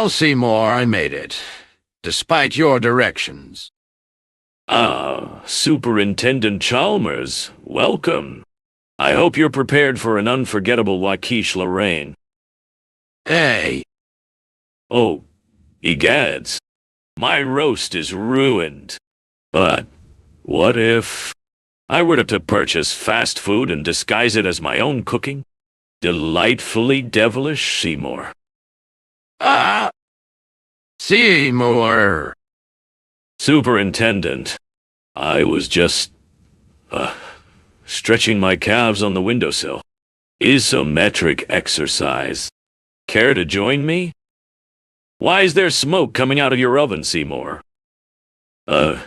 Well, Seymour, I made it, despite your directions. Ah, Superintendent Chalmers, welcome. I hope you're prepared for an unforgettable quiche Lorraine. Hey, Oh, egads, my roast is ruined. But what if I were to purchase fast food and disguise it as my own cooking? Delightfully devilish, Seymour. ah, Seymour. Superintendent, I was just, stretching my calves on the windowsill. Isometric exercise. Care to join me? Why is there smoke coming out of your oven, Seymour? Oh,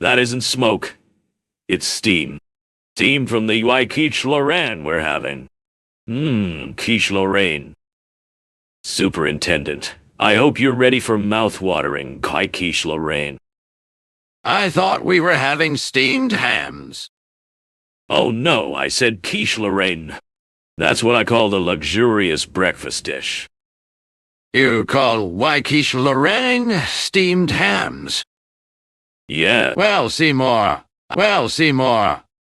that isn't smoke. It's steam. Steam from the quiche Lorraine we're having. Quiche Lorraine. Superintendent, I hope you're ready for mouth-watering quiche Lorraine. I thought we were having steamed hams. Oh no, I said quiche Lorraine. That's what I call the luxurious breakfast dish. You call quiche Lorraine steamed hams. Yeah. Well, Seymour,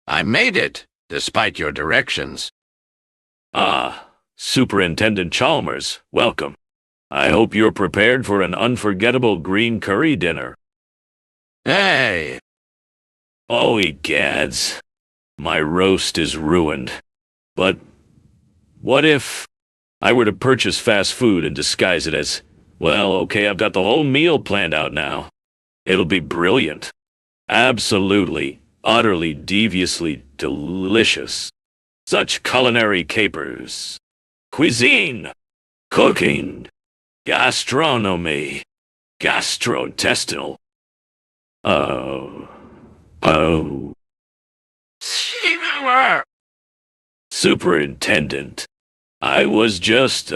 I made it, despite your directions. Ah, Superintendent Chalmers, welcome. I hope you're prepared for an unforgettable green curry dinner. Hey, Oh, egads. My roast is ruined. But what if I were to purchase fast food and disguise it as, well, okay, I've got the whole meal planned out now. It'll be brilliant. Absolutely, utterly, deviously delicious. Such culinary capers. Cuisine. Cooking. Gastronomy. Gastrointestinal. Oh. Seymour. Superintendent, I was just,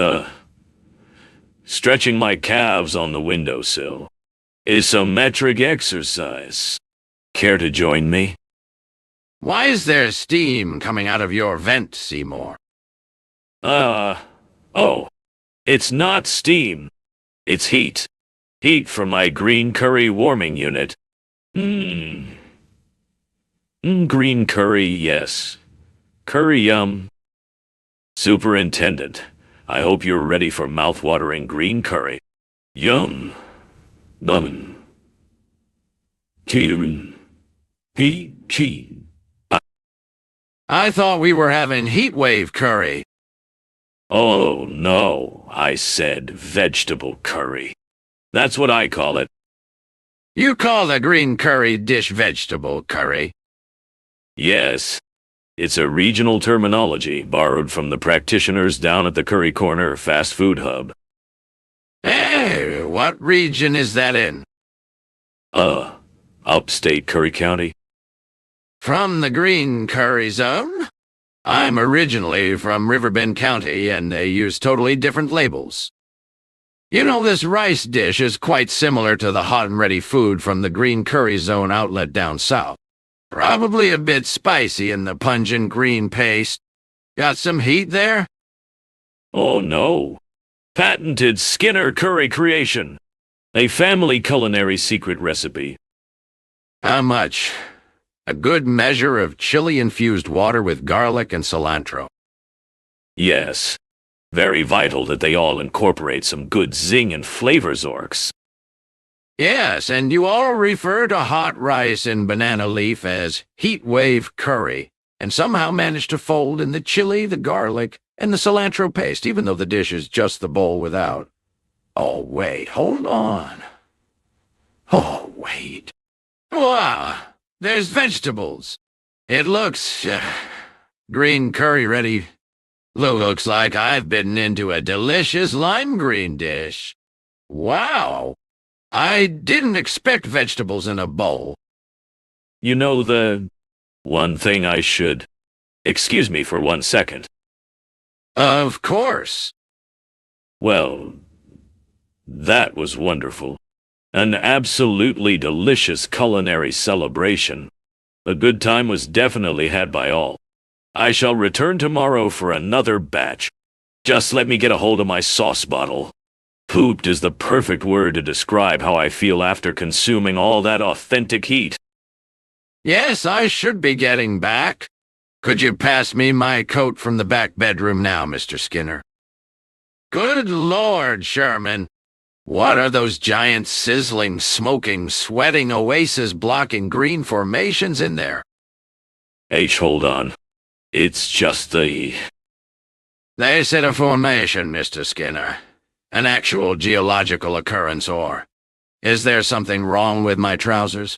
stretching my calves on the windowsill. Isometric exercise. Care to join me? Why is there steam coming out of your vent, Seymour? Oh, it's not steam. It's heat. Heat from my green curry warming unit. Green curry, yes. Curry, yum. Superintendent, I hope you're ready for mouth-watering green curry. Yum. Num. Cheaterin. He. I thought we were having heat wave curry. Oh, no, I said vegetable curry. That's what I call it. You call the green curry dish vegetable curry? Yes. It's a regional terminology borrowed from the practitioners down at the Curry Corner fast food hub. Hey, what region is that in? Upstate Curry County. From the green curry zone? I'm originally from Riverbend County, and they use totally different labels. You know, this rice dish is quite similar to the hot and ready food from the green curry zone outlet down south. Probably a bit spicy in the pungent green paste. Got some heat there? Oh no. Patented Skinner curry creation. A family culinary secret recipe. How much? A good measure of chili-infused water with garlic and cilantro. Yes. Very vital that they all incorporate some good zing and flavor, Zorks. Yes, and you all refer to hot rice and banana leaf as heat wave curry, and somehow manage to fold in the chili, the garlic, and the cilantro paste, even though the dish is just the bowl without. Oh, wait, hold on. Oh, wait. Wow, there's vegetables. It looks, green curry ready. Looks like I've bitten into a delicious lime green dish. Wow. I didn't expect vegetables in a bowl. You know the one thing I should... Excuse me for 1 second. Of course. Well, that was wonderful. An absolutely delicious culinary celebration. A good time was definitely had by all. I shall return tomorrow for another batch. Just let me get a hold of my sauce bottle. Pooped is the perfect word to describe how I feel after consuming all that authentic heat. Yes, I should be getting back. Could you pass me my coat from the back bedroom now, Mr. Skinner? Good Lord, Sherman. What are those giant, sizzling, smoking, sweating oasis-blocking green formations in there? Hold on. It's just the... They said a formation, Mr. Skinner. An actual geological occurrence, or... Is there something wrong with my trousers?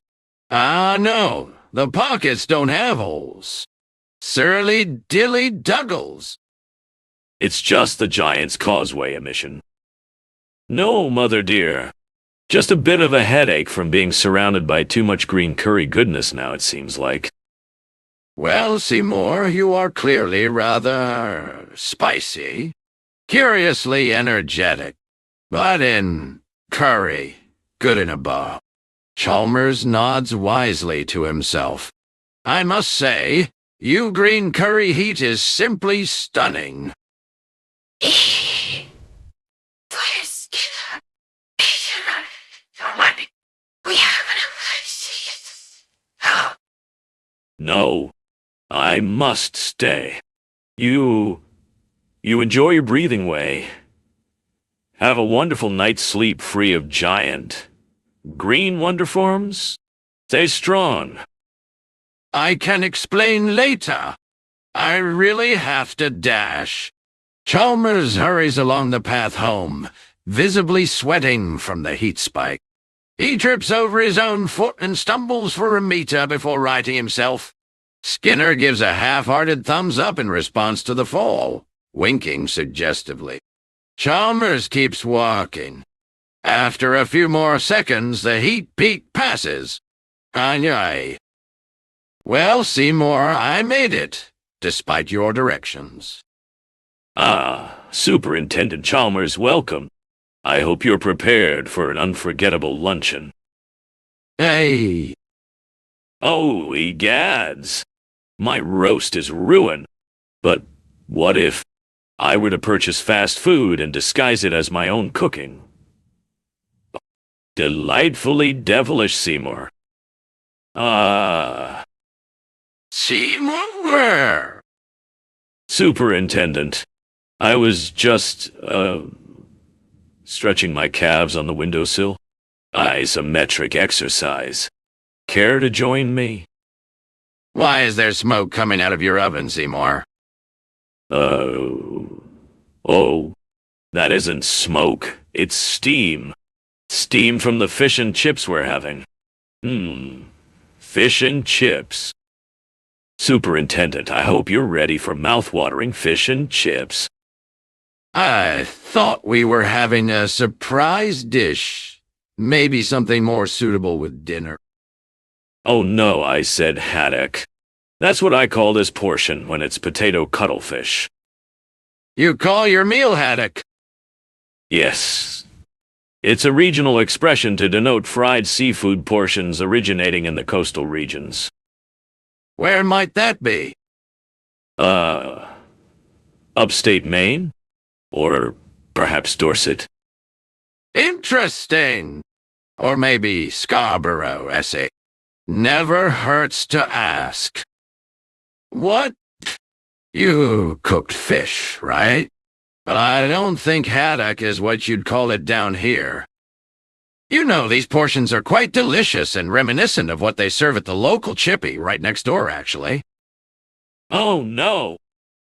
Ah, no. The pockets don't have holes. Surly dilly duggles. It's just the Giant's Causeway emission. No, mother dear. Just a bit of a headache from being surrounded by too much green curry goodness now, it seems like. Well, Seymour, you are clearly rather spicy. Curiously energetic. But in curry, good and above. Chalmers nods wisely to himself. I must say, you green curry heat is simply stunning. No, I must stay. You enjoy your breathing way. Have a wonderful night's sleep free of giant, green wonderforms. Stay strong. I can explain later. I really have to dash. Chalmers hurries along the path home, visibly sweating from the heat spike. He trips over his own foot and stumbles for a meter before righting himself. Skinner gives a half-hearted thumbs up in response to the fall, winking suggestively. Chalmers keeps walking. After a few more seconds, the heat peak passes. Aye. Well, Seymour, I made it, despite your directions. Ah, Superintendent Chalmers, welcome. I hope you're prepared for an unforgettable luncheon. Hey. Oh, egads. My roast is ruined. But what if I were to purchase fast food and disguise it as my own cooking? Delightfully devilish, Seymour. Ah. Seymour! Superintendent, I was just, stretching my calves on the windowsill. Isometric exercise. Care to join me? Why is there smoke coming out of your oven, Seymour? Oh, that isn't smoke. It's steam. Steam from the fish and chips we're having. Fish and chips. Superintendent, I hope you're ready for mouth-watering fish and chips. I thought we were having a surprise dish. Maybe something more suitable with dinner. Oh no, I said haddock. That's what I call this portion when it's potato cuttlefish. You call your meal haddock? Yes. It's a regional expression to denote fried seafood portions originating in the coastal regions. Where might that be? Upstate Maine? Or perhaps Dorset? Interesting. Or maybe Scarborough, Essex. Never hurts to ask. What? You cooked fish, right? But I don't think haddock is what you'd call it down here. You know, these portions are quite delicious and reminiscent of what they serve at the local chippy right next door, actually. Oh no!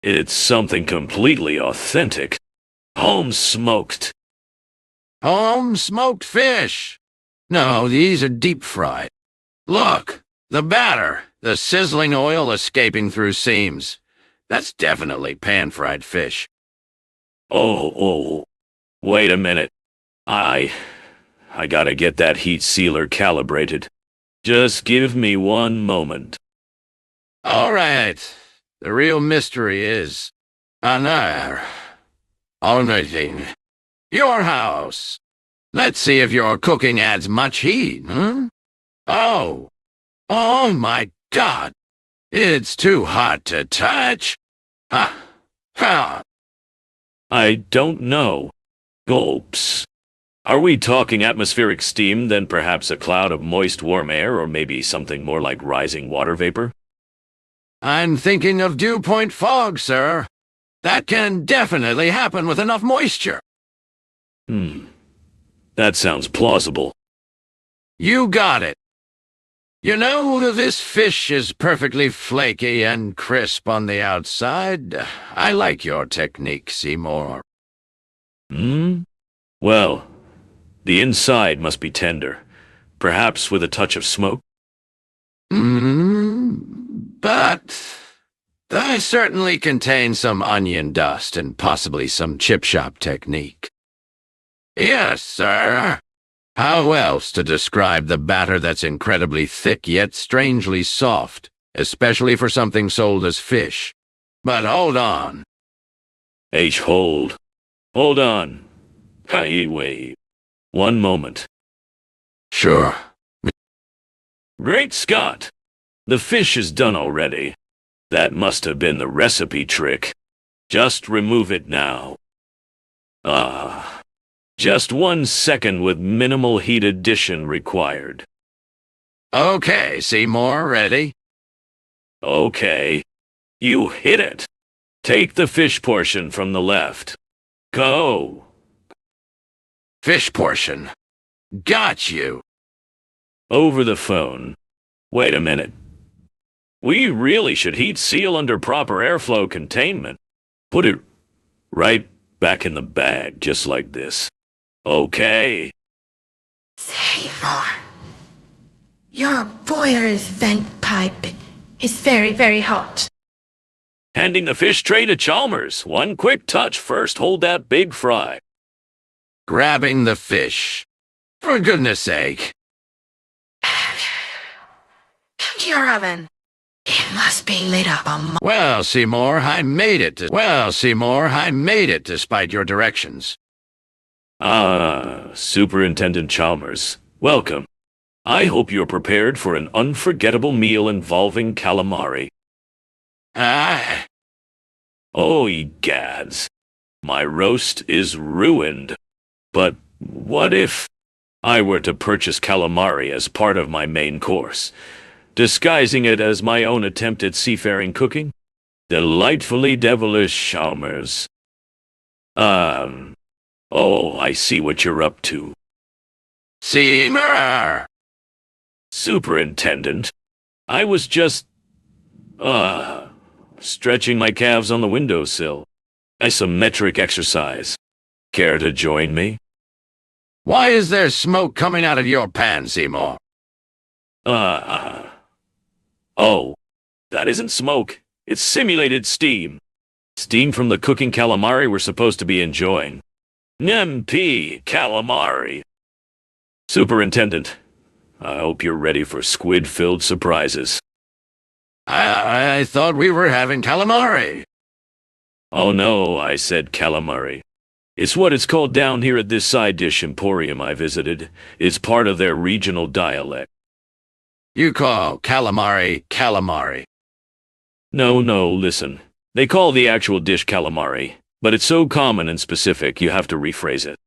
It's something completely authentic. Home smoked. Home smoked fish. No, these are deep fried. Look, the batter, the sizzling oil escaping through seams. That's definitely pan-fried fish. Oh, wait a minute. I gotta get that heat sealer calibrated. Just give me one moment. All right. The real mystery is... your house. Let's see if your cooking adds much heat, huh? Oh my God. It's too hot to touch. Ha. I don't know. Gulps. Are we talking atmospheric steam, then perhaps a cloud of moist, warm air, or maybe something more like rising water vapor? I'm thinking of dew point fog, sir. That can definitely happen with enough moisture. That sounds plausible. You got it. You know, this fish is perfectly flaky and crisp on the outside. I like your technique, Seymour. Well, the inside must be tender, perhaps with a touch of smoke. But I certainly contain some onion dust and possibly some chip shop technique. Yes, sir. How else to describe the batter that's incredibly thick yet strangely soft, especially for something sold as fish? But hold on. Hold. Hold on. Wait. One moment. Sure. Great Scott! The fish is done already. That must have been the recipe trick. Just remove it now. Just 1 second with minimal heat addition required. Okay, Seymour, ready? Okay. You hit it. Take the fish portion from the left. Go. Fish portion. Got you. Over the phone. Wait a minute. We really should heat seal under proper airflow containment. Put it right back in the bag, just like this. Okay. Seymour, your boiler's vent pipe is very, very hot. Handing the fish tray to Chalmers. One quick touch first. Hold that big fry. Grabbing the fish. For goodness sake. Come to your oven. It must be lit up on. Well, Seymour, I made it. Despite your directions. Superintendent Chalmers, welcome. I hope you're prepared for an unforgettable meal involving calamari. Oh, egads. My roast is ruined. But what if I were to purchase calamari as part of my main course, disguising it as my own attempt at seafaring cooking? Delightfully devilish, Chalmers. Oh, I see what you're up to. Seymour! Superintendent, I was just, stretching my calves on the windowsill. Isometric exercise. Care to join me? Why is there smoke coming out of your pan, Seymour? Oh, that isn't smoke. It's simulated steam. Steam from the cooking calamari we're supposed to be enjoying. NMP calamari. Superintendent, I hope you're ready for squid-filled surprises. I thought we were having calamari. Oh no, I said calamari. It's what it's called down here at this side dish emporium I visited. It's part of their regional dialect. You call calamari calamari. No, listen. They call the actual dish calamari, but it's so common and specific you have to rephrase it.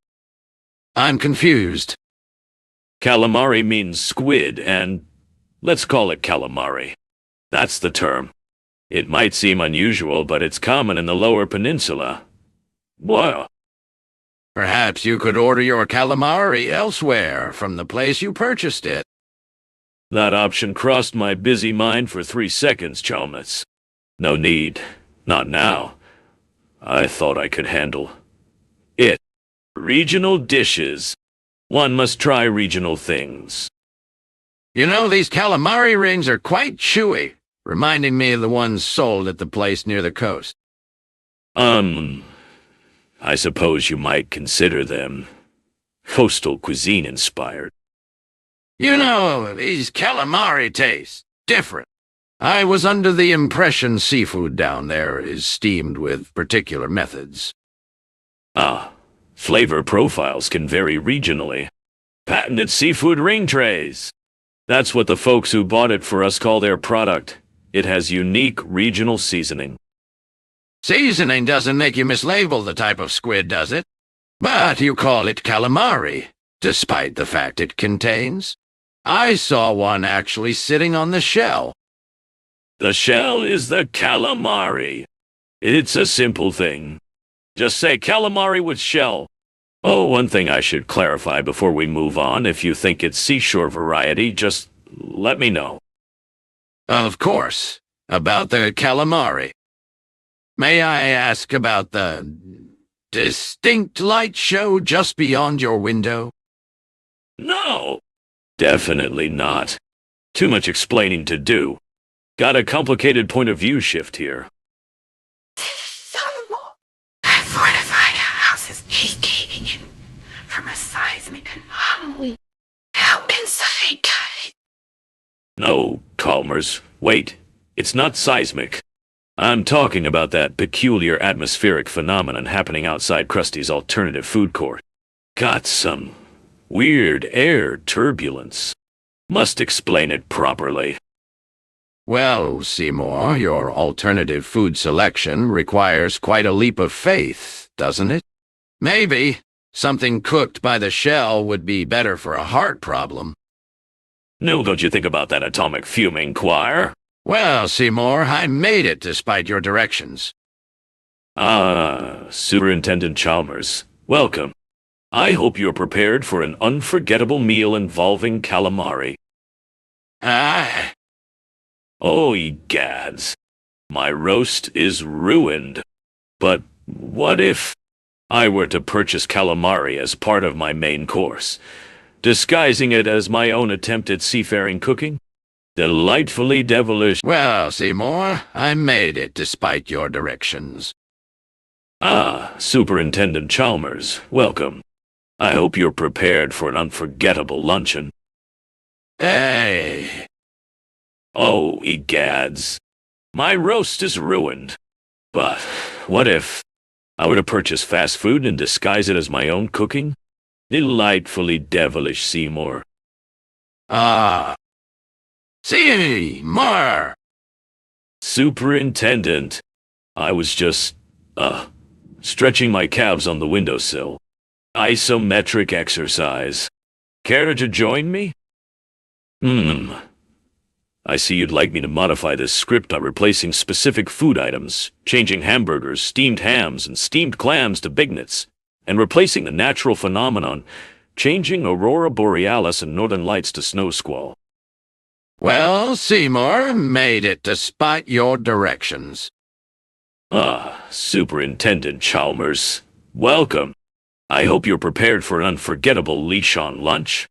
I'm confused. Calamari means squid, and let's call it calamari. That's the term. It might seem unusual, but it's common in the Lower Peninsula. Well, Perhaps you could order your calamari elsewhere from the place you purchased it. that option crossed my busy mind for 3 seconds, Chalmers. No need. Not now. I thought I could handle it. Regional dishes. One must try regional things. You know, these calamari rings are quite chewy, reminding me of the ones sold at the place near the coast. I suppose you might consider them coastal cuisine inspired. You know, these calamari taste different. I was under the impression seafood down there is steamed with particular methods. Flavor profiles can vary regionally. Patented seafood ring trays. That's what the folks who bought it for us call their product. It has unique regional seasoning. Seasoning doesn't make you mislabel the type of squid, does it? But you call it calamari, despite the fact it contains. I saw one actually sitting on the shell. The shell is the calamari. It's a simple thing. Just say calamari with shell. Oh, one thing I should clarify before we move on. If you think it's seashore variety, just let me know. Of course, about the calamari. May I ask about the distinct light show just beyond your window? No, definitely not. Too much explaining to do. Got a complicated point of view shift here. That fortified house is radiating from a seismic anomaly out inside, guys. No, Calmers. Wait, it's not seismic. I'm talking about that peculiar atmospheric phenomenon happening outside Krusty's alternative food court. Got some weird air turbulence. Must explain it properly. Well, Seymour, your alternative food selection requires quite a leap of faith, doesn't it? Maybe something cooked by the shell would be better for a heart problem. No, don't you think about that atomic fuming choir? Well, Seymour, I made it despite your directions. Superintendent Chalmers, welcome. I hope you're prepared for an unforgettable meal involving calamari. Ah, Oh, egads. My roast is ruined. But what if I were to purchase calamari as part of my main course, disguising it as my own attempt at seafaring cooking? Delightfully devilish. well, Seymour, I made it despite your directions. Superintendent Chalmers, welcome. I hope you're prepared for an unforgettable luncheon. Hey, Oh, egads. My roast is ruined. But what if I were to purchase fast food and disguise it as my own cooking? Delightfully devilish, Seymour. Seymour! Superintendent, I was just, stretching my calves on the windowsill. Isometric exercise. Care to join me? I see you'd like me to modify this script by replacing specific food items, changing hamburgers, steamed hams, and steamed clams to bignets, and replacing the natural phenomenon, changing aurora borealis and northern lights to snow squall. Well, Seymour made it despite your directions. Superintendent Chalmers, welcome. I hope you're prepared for an unforgettable Lichon lunch.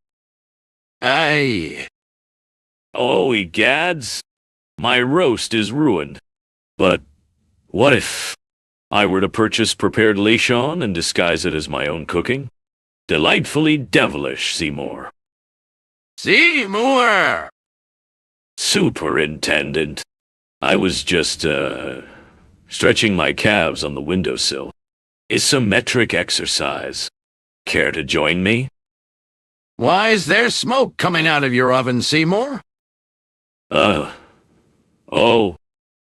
Oh, egads. My roast is ruined. But what if I were to purchase prepared Lichon and disguise it as my own cooking? Delightfully devilish, Seymour. Seymour! Superintendent, I was just, stretching my calves on the windowsill. Isometric exercise. Care to join me? Why is there smoke coming out of your oven, Seymour? Oh,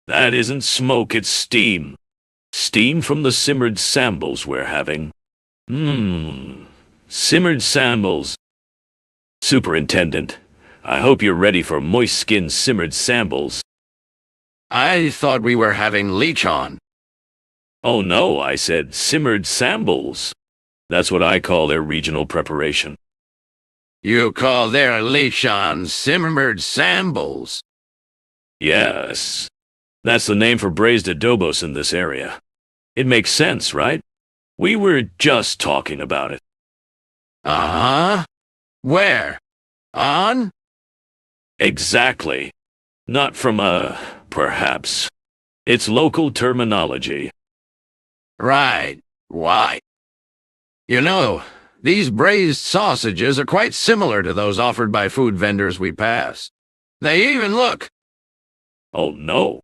that isn't smoke, it's steam. Steam from the simmered sambles we're having. Simmered sambles. Superintendent, I hope you're ready for moist-skinned simmered sambles. I thought we were having Lichon. Oh no, I said simmered sambles. That's what I call their regional preparation. You call their Lichon simmered sambles. Yes, that's the name for braised adobos in this area. It makes sense, right? We were just talking about it. Uh-huh. Where? On? Exactly. Not from, perhaps. It's local terminology. Right. Why? You know, these braised sausages are quite similar to those offered by food vendors we pass. They even look. Oh no.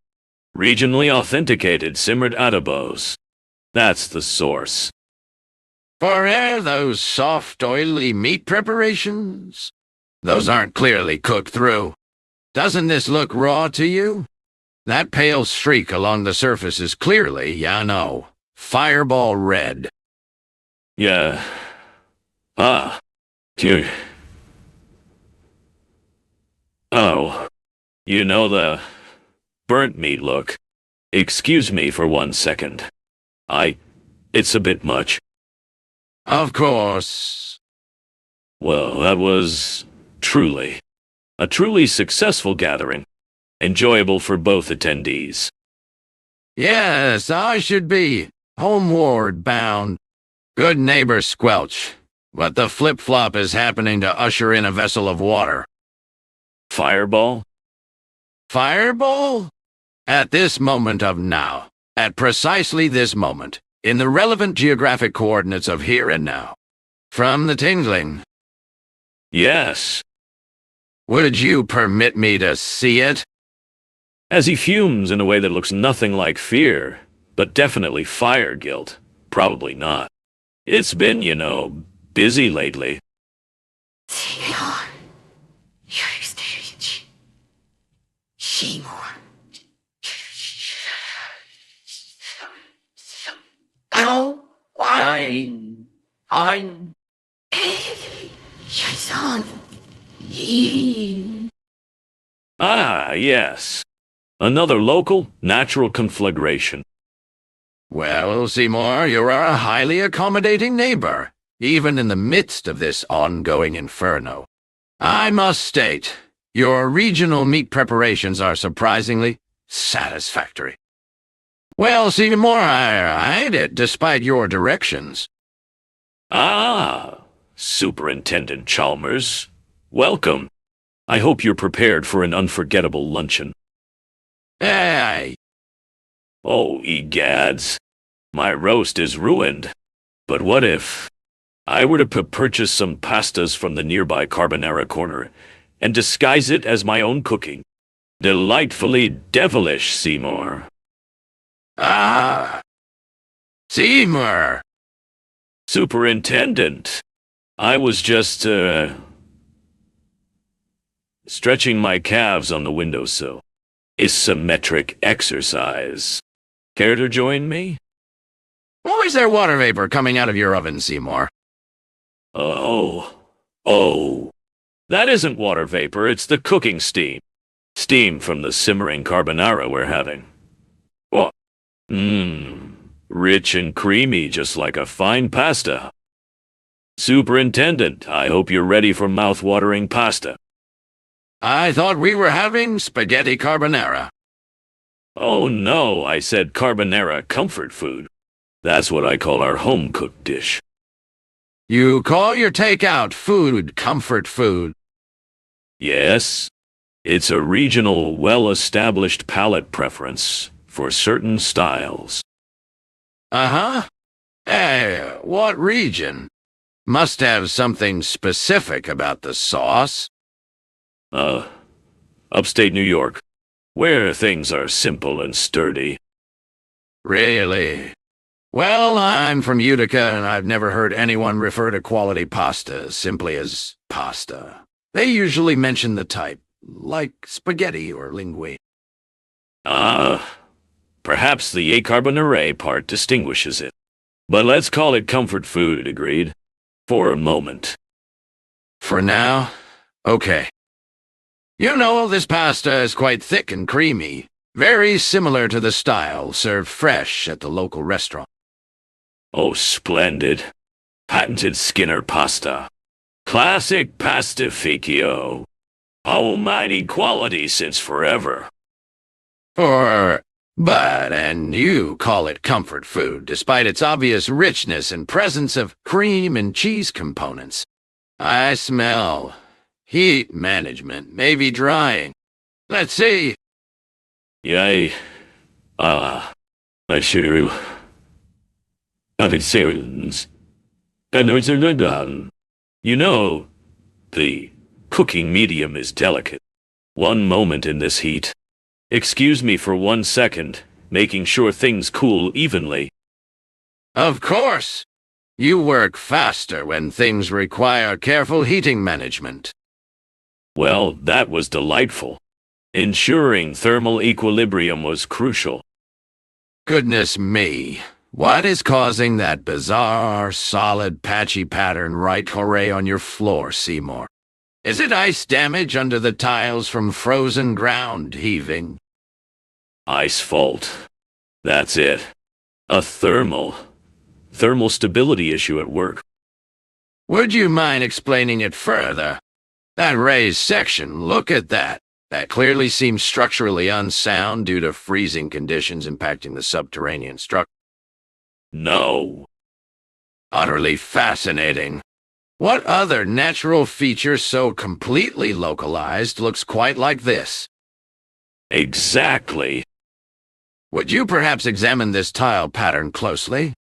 Regionally authenticated simmered adobos. That's the source. For those soft, oily meat preparations? Those aren't clearly cooked through. Doesn't this look raw to you? That pale streak along the surface is clearly, ya know, fireball red. Yeah. Ah. You. Oh. You know the burnt meat look. Excuse me for 1 second. It's a bit much. Of course. Well, that was a truly successful gathering. Enjoyable for both attendees. Yes, I should be homeward bound. Good neighbor Squelch. But the flip-flop is happening to usher in a vessel of water. Fireball? Fireball? At this moment of now, at precisely this moment, in the relevant geographic coordinates of here and now. From the Tingling. Yes. Would you permit me to see it? As he fumes in a way that looks nothing like fear, but definitely fire guilt. Probably not. It's been, busy lately. Seymour. Your stage. Seymour. Oh, I'm. Your son. Ah, yes. Another local, natural conflagration. Well, Seymour, you are a highly accommodating neighbor, even in the midst of this ongoing inferno. I must state, your regional meat preparations are surprisingly satisfactory. Well, Seymour, I ate it despite your directions. Ah, Superintendent Chalmers. Welcome. I hope you're prepared for an unforgettable luncheon. Hey, Oh, egads. My roast is ruined. But what if I were to purchase some pastas from the nearby carbonara corner and disguise it as my own cooking? Delightfully devilish, Seymour. Seymour. Superintendent. I was just, stretching my calves on the windowsill. Isometric exercise. Care to join me? Why is there water vapor coming out of your oven, Seymour? Oh. That isn't water vapor, it's the cooking steam. Steam from the simmering carbonara we're having. What? Rich and creamy, just like a fine pasta. Superintendent, I hope you're ready for mouth-watering pasta. I thought we were having spaghetti carbonara. Oh no, I said carbonara comfort food. That's what I call our home-cooked dish. You call your takeout food comfort food. Yes, it's a regional, well-established palate preference for certain styles. Uh-huh. Hey, what region? Must have something specific about the sauce. Upstate New York, where things are simple and sturdy. Really? Well, I'm from Utica, and I've never heard anyone refer to quality pasta simply as pasta. They usually mention the type, like spaghetti or linguine. Perhaps the a carbonara part distinguishes it. But let's call it comfort food, agreed? For a moment. For now? Okay. You know, this pasta is quite thick and creamy, very similar to the style served fresh at the local restaurant. Oh, splendid. Patented Skinner pasta. Classic pastificio. Almighty quality since forever. And you call it comfort food, despite its obvious richness and presence of cream and cheese components. I smell heat management may be drying. Let's see. Yay. I sure. Nothing serious. You know, the cooking medium is delicate. One moment in this heat. Excuse me for 1 second, making sure things cool evenly. Of course. You work faster when things require careful heating management. Well, that was delightful. Ensuring thermal equilibrium was crucial. Goodness me. What is causing that bizarre, solid, patchy pattern right hooray on your floor, Seymour? Is it ice damage under the tiles from frozen ground heaving? Ice fault. That's it. A thermal stability issue at work. Would you mind explaining it further? That raised section, look at that. That clearly seems structurally unsound due to freezing conditions impacting the subterranean structure. No. Utterly fascinating. What other natural feature so completely localized looks quite like this? Exactly. Would you perhaps examine this tile pattern closely?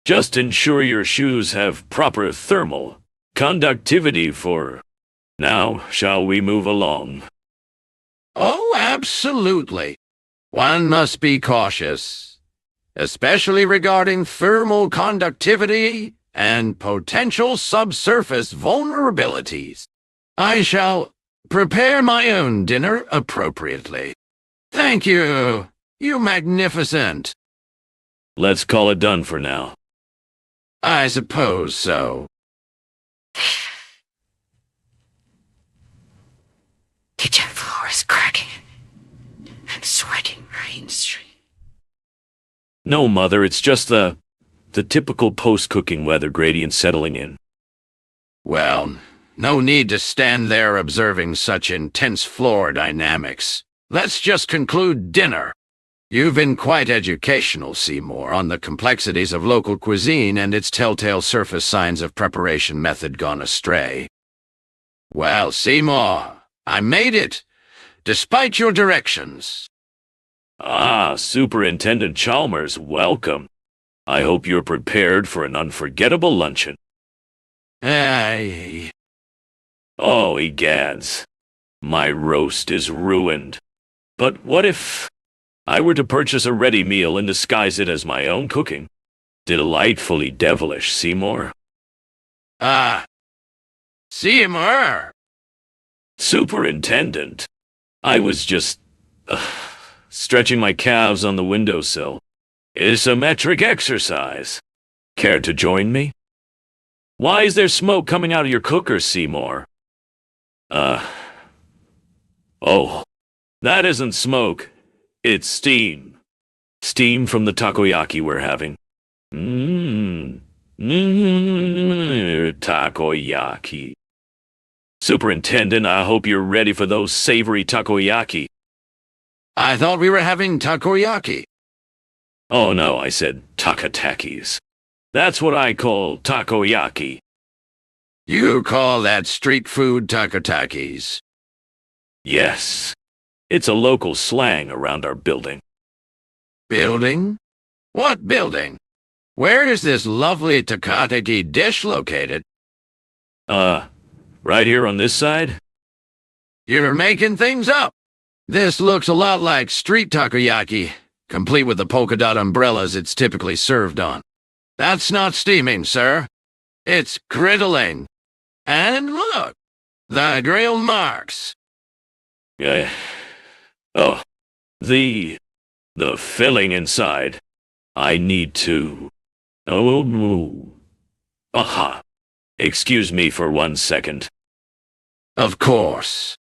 Just ensure your shoes have proper thermal conductivity for... Now, shall we move along? Oh, absolutely. One must be cautious, especially regarding thermal conductivity and potential subsurface vulnerabilities. I shall prepare my own dinner appropriately. Thank you, you magnificent. Let's call it done for now. I suppose so. Kitchen floor is cracking. I'm sweating rain stream. No, Mother, it's just the typical post-cooking weather gradient settling in. Well, no need to stand there observing such intense floor dynamics. Let's just conclude dinner. You've been quite educational, Seymour, on the complexities of local cuisine and its telltale surface signs of preparation method gone astray. Well, Seymour, I made it, despite your directions. Ah, Superintendent Chalmers, welcome. I hope you're prepared for an unforgettable luncheon. Aye. Oh, egads. My roast is ruined. But what if I were to purchase a ready meal and disguise it as my own cooking? Delightfully devilish, Seymour. Ah. Seymour! Superintendent, I was just stretching my calves on the windowsill. Isometric exercise. Care to join me? Why is there smoke coming out of your cooker, Seymour? Oh, that isn't smoke. It's steam. Steam from the takoyaki we're having. Takoyaki. Superintendent, I hope you're ready for those savory takoyaki. I thought we were having takoyaki. Oh no, I said takatakis. That's what I call takoyaki. You call that street food takotakis? Yes. It's a local slang around our building. Building? What building? Where is this lovely takataki dish located? Right here on this side? You're making things up. This looks a lot like street takoyaki, complete with the polka dot umbrellas it's typically served on. That's not steaming, sir. It's griddling. And look, the grill marks. Oh, the filling inside. I need to... Oh, aha. Excuse me for 1 second. Of course.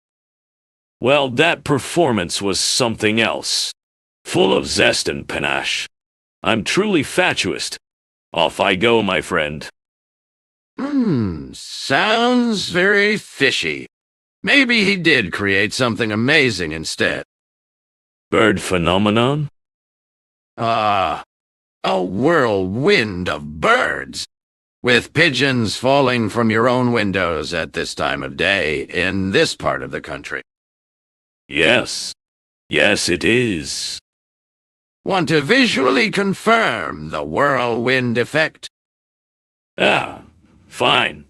Well, that performance was something else. Full of zest and panache. I'm truly fatuous. Off I go, my friend. Sounds very fishy. Maybe he did create something amazing instead. Bird phenomenon? A whirlwind of birds. With pigeons falling from your own windows at this time of day in this part of the country. Yes. Yes, it is. Want to visually confirm the whirlwind effect? Ah, fine.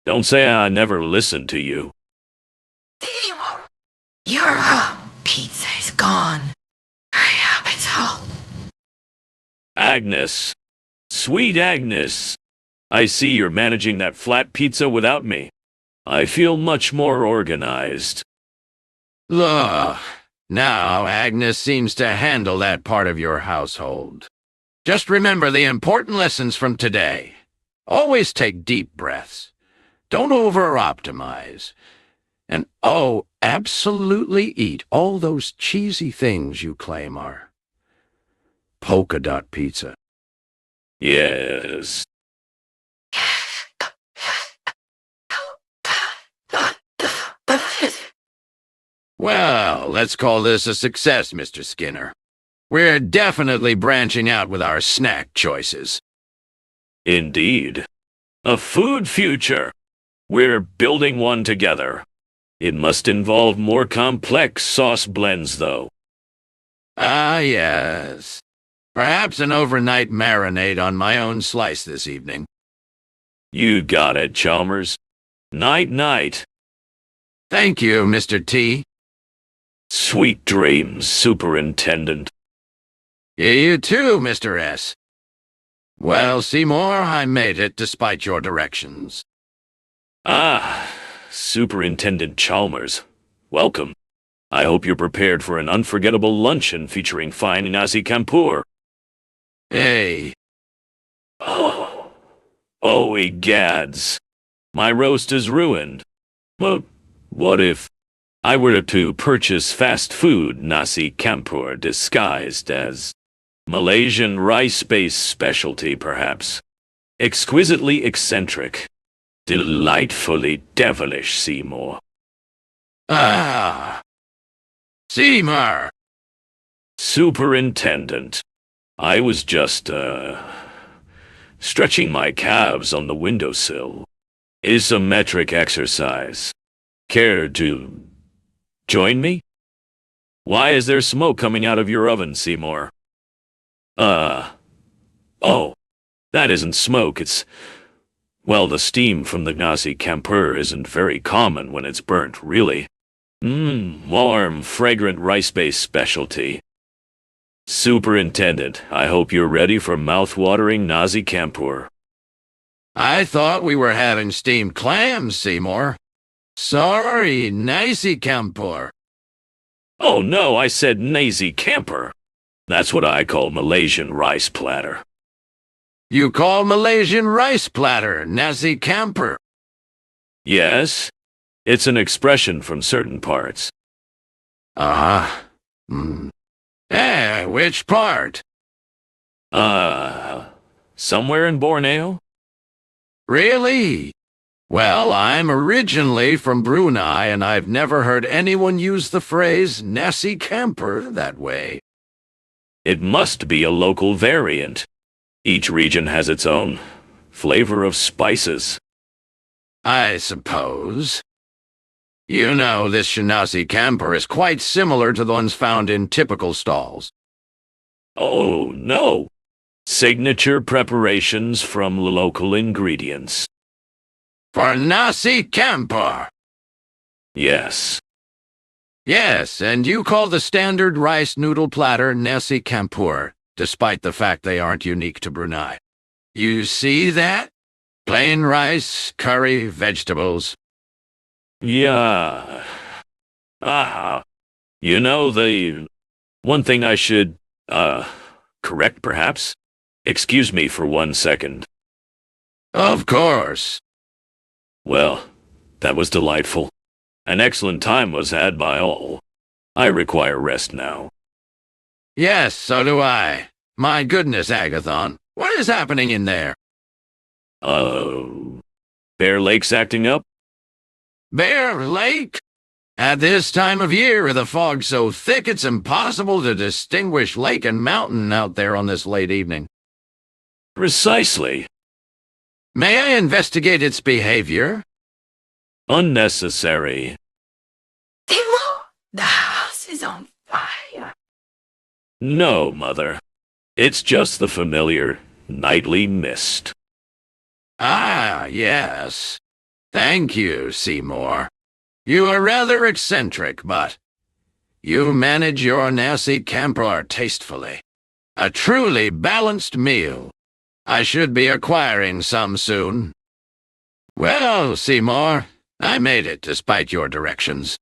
Don't say I never listened to you. Seymour, your pizza is gone. Hurry up, it's all. Agnes. Sweet Agnes. I see you're managing that flat pizza without me. I feel much more organized. Ugh, Now Agnes seems to handle that part of your household. Just remember the important lessons from today. Always take deep breaths. Don't over-optimize. And oh, absolutely eat all those cheesy things you claim are polka dot pizza. Yes. Well, let's call this a success, Mr. Skinner. We're definitely branching out with our snack choices. Indeed. A food future. We're building one together. It must involve more complex sauce blends, though. Ah, yes. Perhaps an overnight marinade on my own slice this evening. You got it, Chalmers. Night-night. Thank you, Mr. T. Sweet dreams, Superintendent. You too, Mr. S. Well, Seymour, I made it despite your directions. Ah, Superintendent Chalmers. Welcome. I hope you're prepared for an unforgettable luncheon featuring fine nasi campur. Hey. Oh, egads. My roast is ruined. But what if I were to purchase fast food nasi campur disguised as Malaysian rice-based specialty, perhaps? Exquisitely eccentric. Delightfully devilish, Seymour. Ah. Seymour. Superintendent. I was just, stretching my calves on the windowsill. Isometric exercise. Care to join me? Why is there smoke coming out of your oven, Seymour? Oh, that isn't smoke, it's... Well, the steam from the nasi campur isn't very common when it's burnt, really. Warm, fragrant rice-based specialty. Superintendent, I hope you're ready for mouth-watering nasi campur. I thought we were having steamed clams, Seymour. Sorry, nasi campur. Oh no, I said nasi camper. That's what I call Malaysian rice platter. You call Malaysian rice platter nasi campur? Yes, it's an expression from certain parts. Uh-huh. Which part? Somewhere in Borneo? Really? Well, I'm originally from Brunei, and I've never heard anyone use the phrase nasi campur that way. It must be a local variant. Each region has its own flavor of spices. I suppose. You know, this nasi campur is quite similar to the ones found in typical stalls. Oh, no. Signature preparations from local ingredients. For nasi campur? Yes. Yes, and you call the standard rice noodle platter nasi campur, despite the fact they aren't unique to Brunei. You see that? Plain rice, curry, vegetables. Yeah. You know, the one thing I should, correct perhaps? Excuse me for 1 second. Of course. Well, that was delightful. An excellent time was had by all. I require rest now. Yes, so do I. My goodness, Agathon, what is happening in there? Bear Lake's acting up? Bear Lake? At this time of year, the fog's so thick it's impossible to distinguish lake and mountain out there on this late evening. Precisely. May I investigate its behavior? Unnecessary. Timo, the house is on fire. No, Mother. It's just the familiar nightly mist. Ah, yes. Thank you, Seymour. You are rather eccentric, but you manage your nasi campur tastefully. A truly balanced meal. I should be acquiring some soon. Well, Seymour, I made it despite your directions.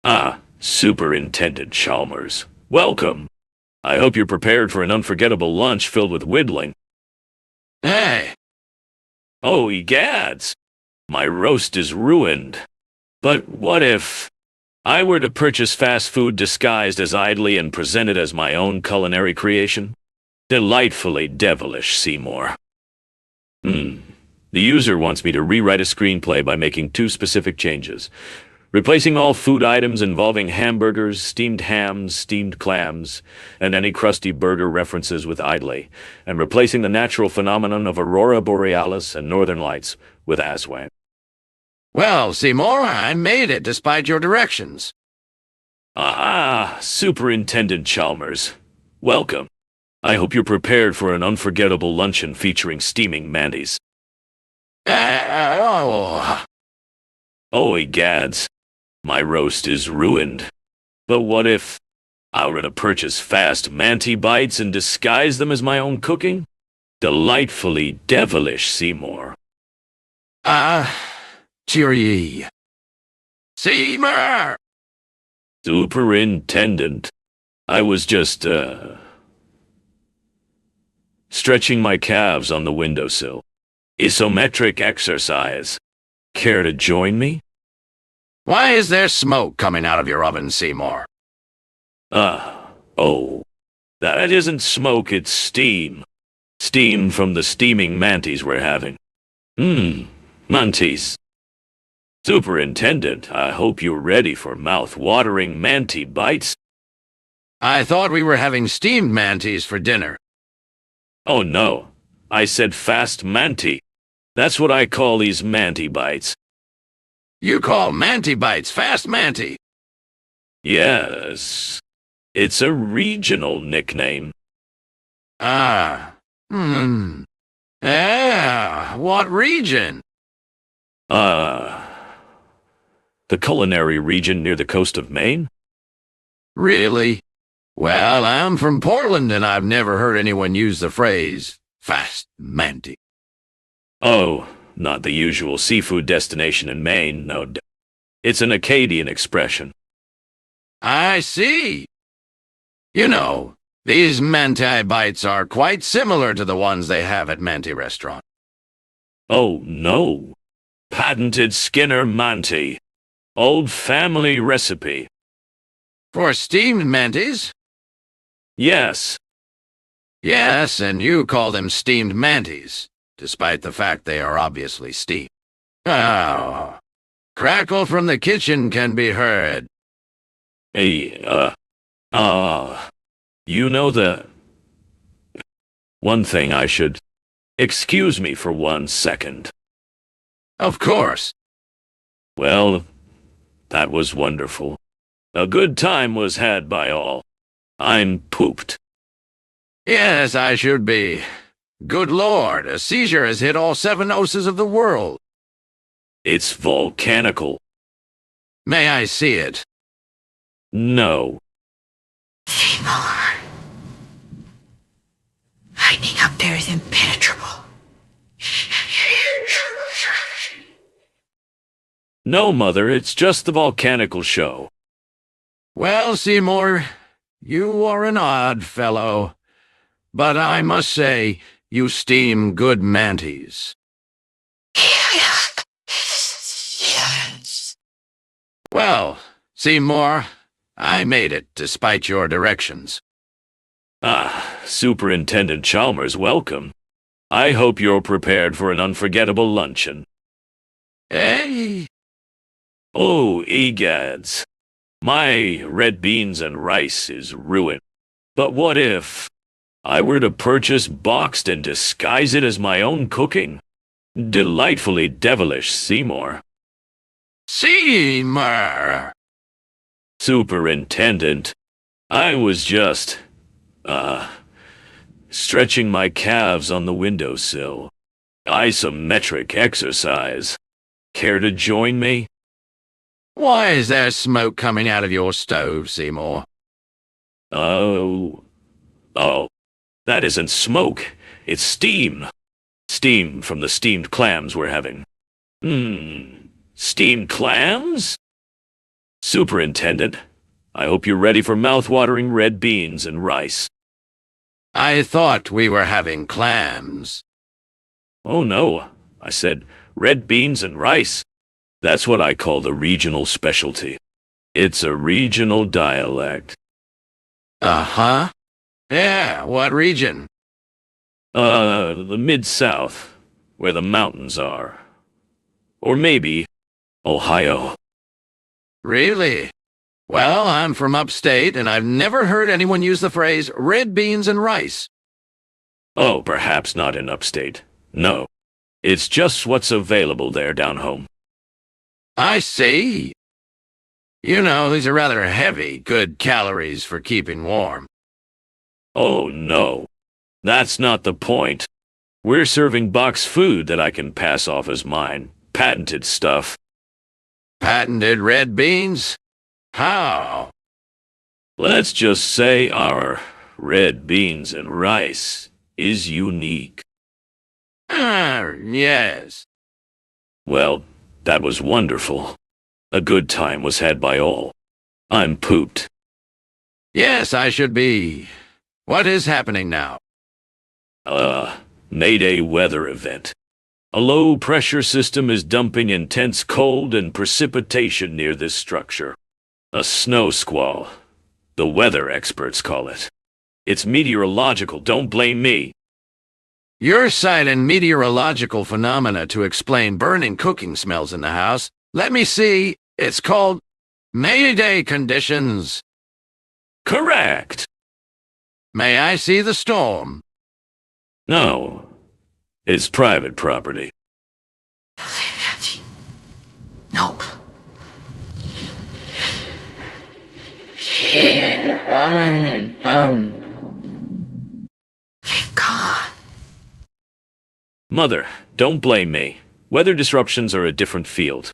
Ah, Superintendent Chalmers, welcome. I hope you're prepared for an unforgettable lunch filled with whittling. Hey, Oh, egads! My roast is ruined. But what if I were to purchase fast food disguised as idly and presented as my own culinary creation? Delightfully devilish, Seymour. The user wants me to rewrite a screenplay by making two specific changes. Replacing all food items involving hamburgers, steamed hams, steamed clams, and any crusty burger references with idly, and replacing the natural phenomenon of aurora borealis and northern lights with aswang. well, Seymour, I made it despite your directions. Aha, Superintendent Chalmers. Welcome. I hope you're prepared for an unforgettable luncheon featuring steaming manties. Oh, Oh, egads. My roast is ruined. But what if I were to purchase fast manty bites and disguise them as my own cooking? Delightfully devilish, Seymour. cheery. Seymour! Superintendent. I was just, stretching my calves on the windowsill. Isometric exercise. Care to join me? Why is there smoke coming out of your oven, Seymour? Oh. That isn't smoke, it's steam. Steam from the steaming manties we're having. Manties. Superintendent, I hope you're ready for mouth-watering manty bites. I thought we were having steamed manties for dinner. Oh no, I said fast manty. That's what I call these manty bites. You call manty bites fast manty? Yes. It's a regional nickname. Ah. What region? The culinary region near the coast of Maine? Really? Well, I'm from Portland and I've never heard anyone use the phrase fast manty. Oh, not the usual seafood destination in Maine, no. It's an Acadian expression. I see. You know, these manti bites are quite similar to the ones they have at Manti Restaurant. Oh, no. Patented Skinner Manti. Old family recipe. For steamed manties? Yes. Yes, and you call them steamed manties, despite the fact they are obviously steamed. Oh, crackle from the kitchen can be heard. Hey, you know the... One thing I should... Excuse me for 1 second. Of course. Well, that was wonderful. A good time was had by all. I'm pooped. Yes, I should be. Good Lord, a seizure has hit all 7 oses of the world. It's volcanical. May I see it? No. Seymour. Lightning up there is impenetrable. No, Mother, it's just the volcanical show. Well, Seymour, you are an odd fellow. But I must say, you steam good manties. Yes. Well, Seymour, I made it despite your directions. Ah, Superintendent Chalmers, welcome. I hope you're prepared for an unforgettable luncheon. Hey, Oh, egads. My red beans and rice is ruined. But what if I were to purchase boxed and disguise it as my own cooking? Delightfully devilish, Seymour. Seymour! Superintendent, I was just, stretching my calves on the windowsill. Isometric exercise. Care to join me? Why is there smoke coming out of your stove, Seymour? Oh, that isn't smoke. It's steam. Steam from the steamed clams we're having. Steamed clams? Superintendent, I hope you're ready for mouth-watering red beans and rice. I thought we were having clams. Oh no, I said red beans and rice. That's what I call the regional specialty. It's a regional dialect. Uh-huh. Yeah, what region? The Mid-South, where the mountains are. Or maybe Ohio. Really? Well, I'm from upstate, and I've never heard anyone use the phrase red beans and rice. Oh, perhaps not in upstate. No. It's just what's available there down home. I see. You know, these are rather heavy, good calories for keeping warm. Oh no. That's not the point. We're serving box food that I can pass off as mine. Patented stuff. Patented red beans? How? Let's just say our red beans and rice is unique. Yes. Well, that was wonderful. A good time was had by all. I'm pooped. Yes, I should be. What is happening now? Mayday weather event. A low-pressure system is dumping intense cold and precipitation near this structure. A snow squall. The weather experts call it. It's meteorological, don't blame me. You're citing meteorological phenomena to explain burning cooking smells in the house. Let me see. It's called Mayday conditions. Correct. May I see the storm? No. It's private property. Nope. Thank God. Mother, don't blame me. Weather disruptions are a different field.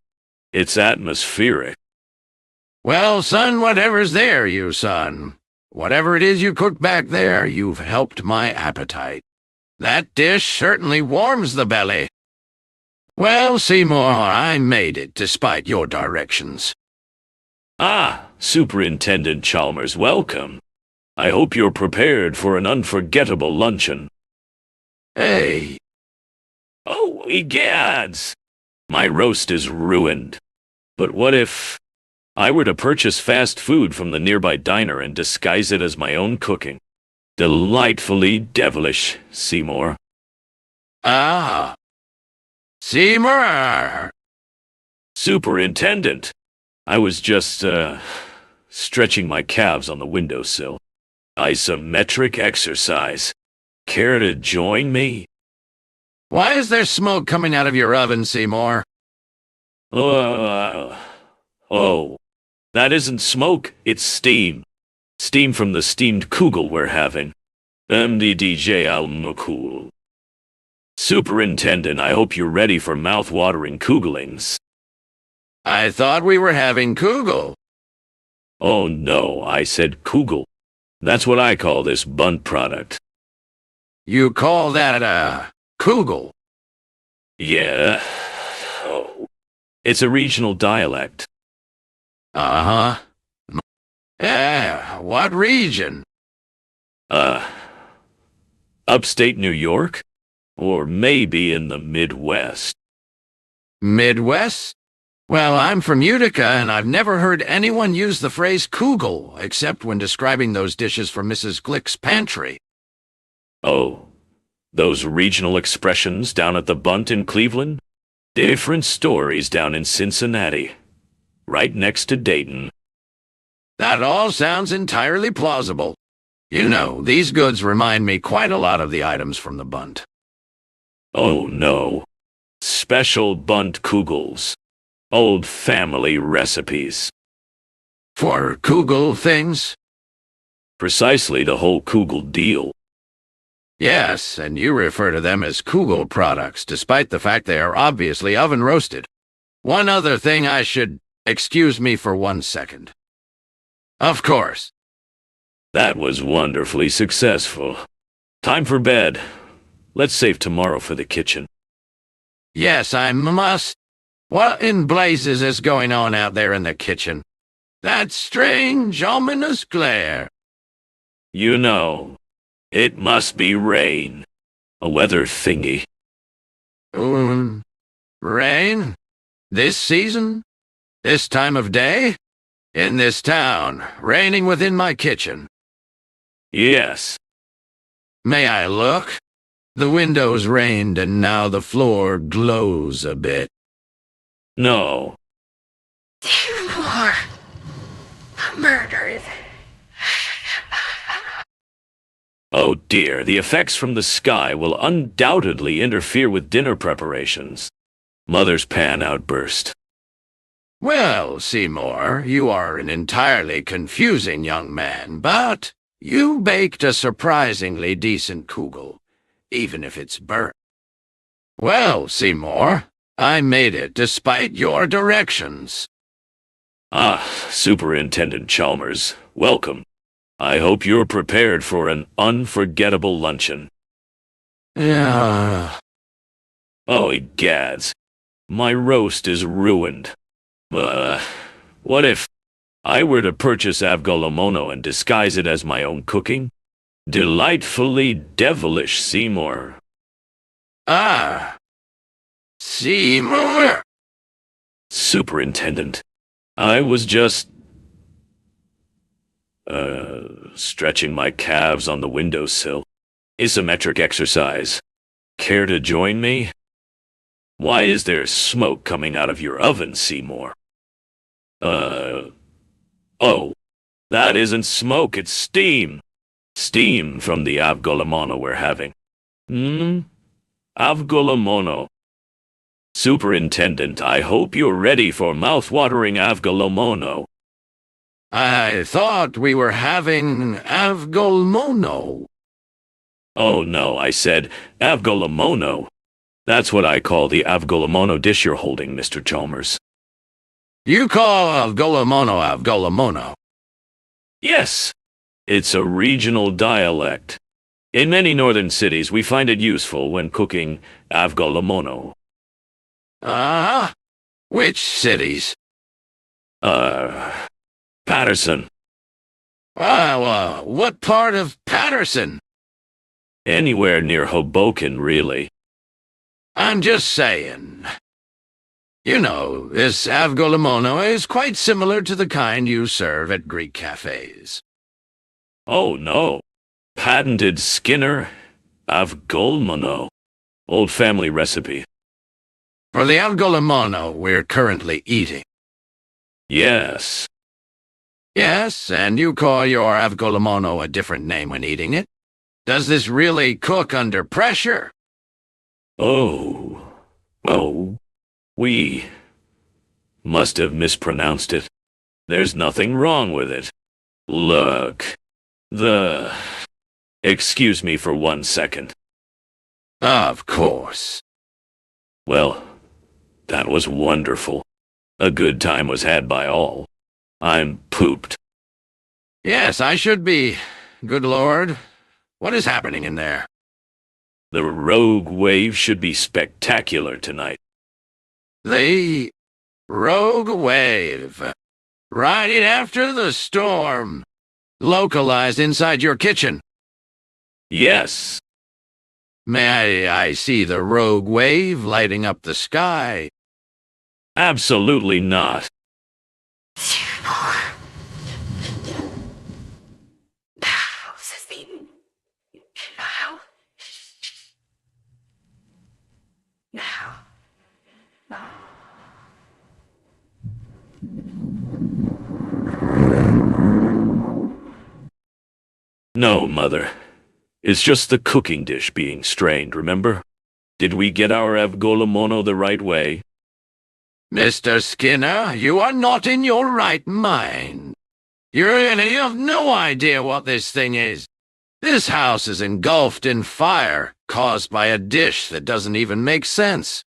It's atmospheric. Well, son, whatever's there, you son. Whatever it is you cooked back there, you've helped my appetite. That dish certainly warms the belly. Well, Seymour, I made it despite your directions. Ah, Superintendent Chalmers, welcome. I hope you're prepared for an unforgettable luncheon. Hey, Oh, egads! My roast is ruined. But what if I were to purchase fast food from the nearby diner and disguise it as my own cooking? Delightfully devilish, Seymour. ah, Seymour! Superintendent! I was just, stretching my calves on the windowsill. Isometric exercise. Care to join me? Why is there smoke coming out of your oven, Seymour? Oh, that isn't smoke, it's steam. Steam from the steamed kugel we're having. MDDJ al-Mukul. Superintendent, I hope you're ready for mouth-watering kugelings. I thought we were having kugel. Oh no, I said kugel. That's what I call this bunt product. You call that a kugel? Yeah. Oh. It's a regional dialect. Uh-huh. Yeah, what region? Upstate New York? Or maybe in the Midwest. Midwest? Well, I'm from Utica, and I've never heard anyone use the phrase kugel, except when describing those dishes from Mrs. Glick's pantry. Oh, those regional expressions down at the Bunt in Cleveland? Different stories down in Cincinnati. Right next to Dayton. That all sounds entirely plausible. You know, these goods remind me quite a lot of the items from the Bunt. Oh no. Special Bunt kugels. Old family recipes. For kugel things? Precisely the whole kugel deal. Yes, and you refer to them as kugel products, despite the fact they are obviously oven-roasted. One other thing I should... Excuse me for 1 second. Of course. That was wonderfully successful. Time for bed. Let's save tomorrow for the kitchen. Yes, I must. What in blazes is going on out there in the kitchen? That strange, ominous glare. You know, it must be rain. A weather thingy. Rain? This season? This time of day? In this town, raining within my kitchen. Yes. May I look? The windows rained and now the floor glows a bit. No. Seymour! Murdered. Oh dear, the effects from the sky will undoubtedly interfere with dinner preparations. Mother's pan outburst. Well, Seymour, you are an entirely confusing young man, but you baked a surprisingly decent kugel, even if it's burnt. Well, Seymour, I made it despite your directions. Ah, Superintendent Chalmers, welcome. I hope you're prepared for an unforgettable luncheon. Yeah. Oh, egads. My roast is ruined. What if I were to purchase avgolomono and disguise it as my own cooking? Delightfully devilish, Seymour. Ah. Seymour. Superintendent, I was just... stretching my calves on the windowsill. Isometric exercise. Care to join me? Why is there smoke coming out of your oven, Seymour? Oh, that isn't smoke, it's steam. Steam from the avgolomono we're having. Avgolomono. Superintendent, I hope you're ready for mouth-watering avgolomono. I thought we were having avgolmono. Oh no, I said avgolomono. That's what I call the avgolomono dish you're holding, Mr. Chalmers. You call avgolomono. Yes, it's a regional dialect. In many northern cities, we find it useful when cooking avgolomono. Ah? Which cities? Patterson. Well, what part of Patterson? Anywhere near Hoboken, really. I'm just saying. You know, this avgolomono is quite similar to the kind you serve at Greek cafes. Oh no. Patented Skinner avgolmono. Old family recipe. For the avgolomono we're currently eating. Yes. Yes, and you call your avgolomono a different name when eating it? Does this really cook under pressure? Oh. We must have mispronounced it. There's nothing wrong with it. Look. Excuse me for 1 second. Of course. Well, that was wonderful. A good time was had by all. I'm pooped. Yes, I should be. Good Lord. What is happening in there? The rogue wave should be spectacular tonight. The rogue wave. Right after the storm. Localized inside your kitchen. Yes. May I see the rogue wave lighting up the sky? Absolutely not. Seymour. The house has been... Now. No, Mother. It's just the cooking dish being strained, remember? Did we get our avgolomono the right way? Mr. Skinner, you are not in your right mind. You have no idea what this thing is. This house is engulfed in fire, caused by a dish that doesn't even make sense.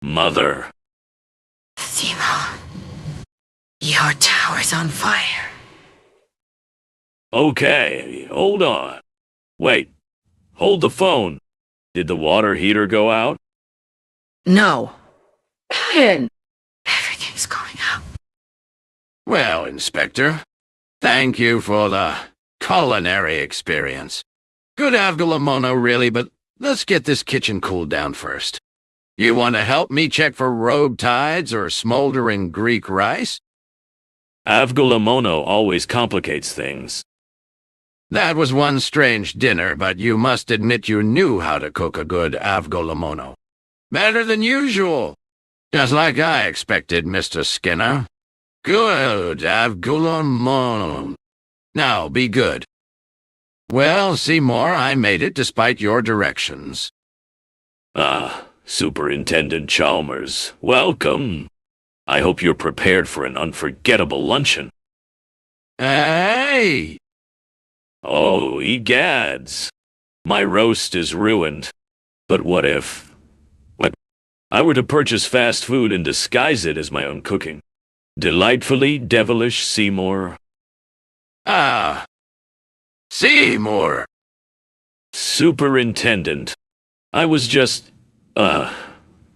Mother. Seymour. Your tower's on fire. Okay, hold on. Wait. Hold the phone. Did the water heater go out? No. Everything's going out. Well, Inspector, thank you for the culinary experience. Good avgalamono, really, but let's get this kitchen cooled down first. You want to help me check for rogue tides or smoldering Greek rice? Avgulamono always complicates things. That was one strange dinner, but you must admit you knew how to cook a good avgolamono. Better than usual. Just like I expected, Mr. Skinner. Good avgolamono. Now, be good. Well, Seymour, I made it despite your directions. Ah, Superintendent Chalmers, welcome. I hope you're prepared for an unforgettable luncheon. Hey! Oh, egads. My roast is ruined. But what if I were to purchase fast food and disguise it as my own cooking? Delightfully devilish Seymour. Ah, Seymour! Superintendent. I was just,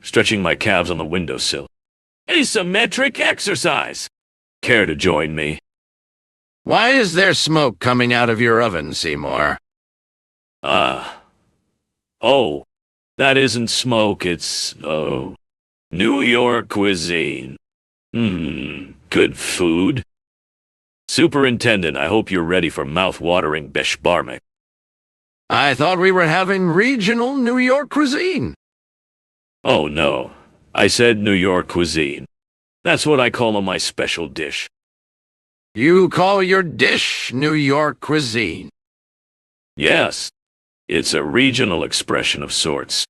stretching my calves on the windowsill. Asymmetric exercise. Care to join me? Why is there smoke coming out of your oven, Seymour? Oh, that isn't smoke, it's, New York cuisine. Good food. Superintendent, I hope you're ready for mouth-watering beshbarmek. I thought we were having regional New York cuisine. Oh, no. I said New York cuisine. That's what I call my special dish. You call your dish New York cuisine? Yes. It's a regional expression of sorts.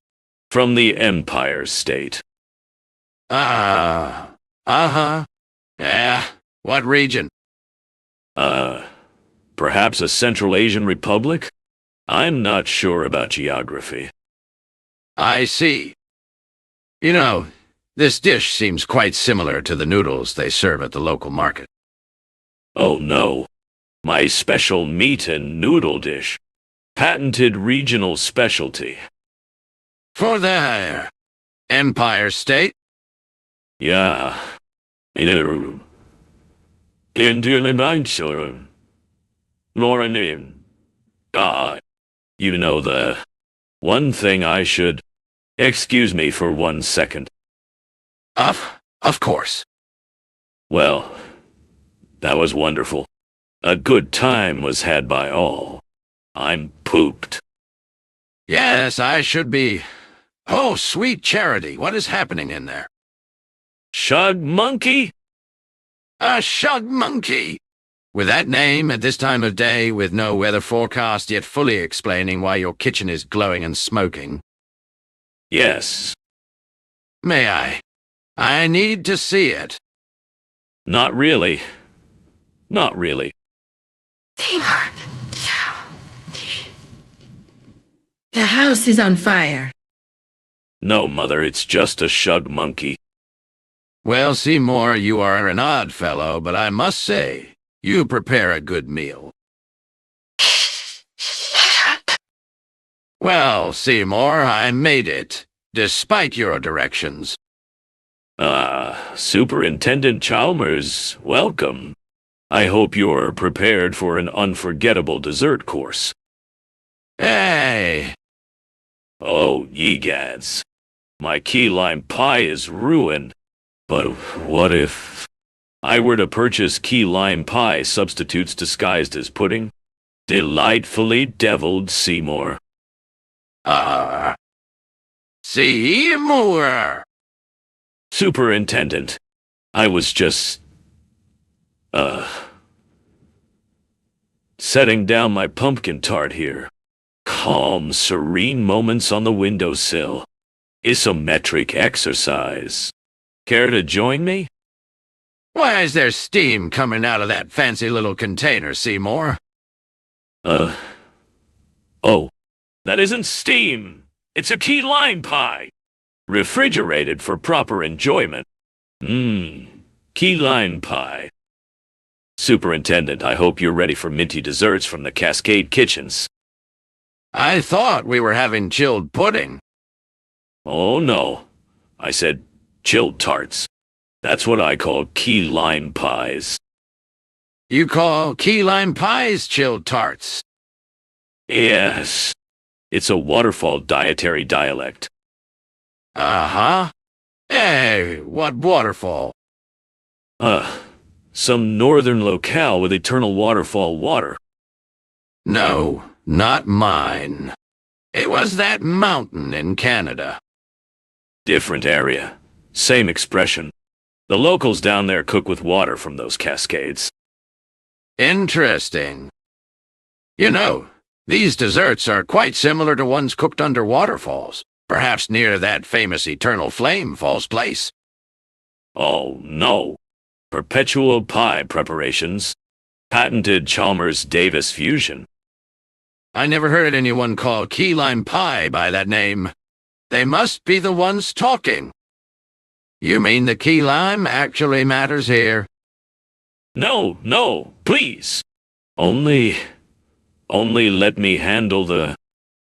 From the Empire State. Uh-huh. Yeah, what region? Perhaps a Central Asian republic? I'm not sure about geography. I see. You know, this dish seems quite similar to the noodles they serve at the local market. Oh no. My special meat and noodle dish. Patented regional specialty. For the Empire State? Yeah. Lauren, you know the one thing I should... Excuse me for 1 second. Of course. Well, that was wonderful. A good time was had by all. I'm pooped. Yes, I should be. Oh, sweet Charity, what is happening in there? Shug monkey? A shug monkey! With that name at this time of day, with no weather forecast yet fully explaining why your kitchen is glowing and smoking. Yes. May I? I need to see it. Not really. Not really. Seymour, the house is on fire. No, Mother, it's just a shug monkey. Well, Seymour, you are an odd fellow, but I must say, you prepare a good meal. Shut up. Well, Seymour, I made it, despite your directions. Superintendent Chalmers, welcome. I hope you're prepared for an unforgettable dessert course. Hey! Oh, yegads. My key lime pie is ruined. But what if I were to purchase key lime pie substitutes disguised as pudding? Delightfully deviled Seymour. Seymour! Superintendent, I was just, setting down my pumpkin tart here. Calm, serene moments on the windowsill. Isometric exercise. Care to join me? Why is there steam coming out of that fancy little container, Seymour? Oh, that isn't steam. It's a key lime pie. Refrigerated for proper enjoyment. Key lime pie. Superintendent, I hope you're ready for minty desserts from the Cascade Kitchens. I thought we were having chilled pudding. Oh, no. I said chilled tarts. That's what I call key lime pies. You call key lime pies chilled tarts? Yes. It's a waterfall dietary dialect. Uh-huh. Hey, what waterfall? Uh, some northern locale with eternal waterfall water. No, not mine. It was that mountain in Canada. Different area. Same expression. The locals down there cook with water from those cascades. Interesting. You know, these desserts are quite similar to ones cooked under waterfalls, perhaps near that famous eternal flame falls place. Oh, no. Perpetual pie preparations. Patented Chalmers-Davis fusion. I never heard anyone call key lime pie by that name. They must be the ones talking. You mean the key lime actually matters here? No, no, please. Only let me handle the...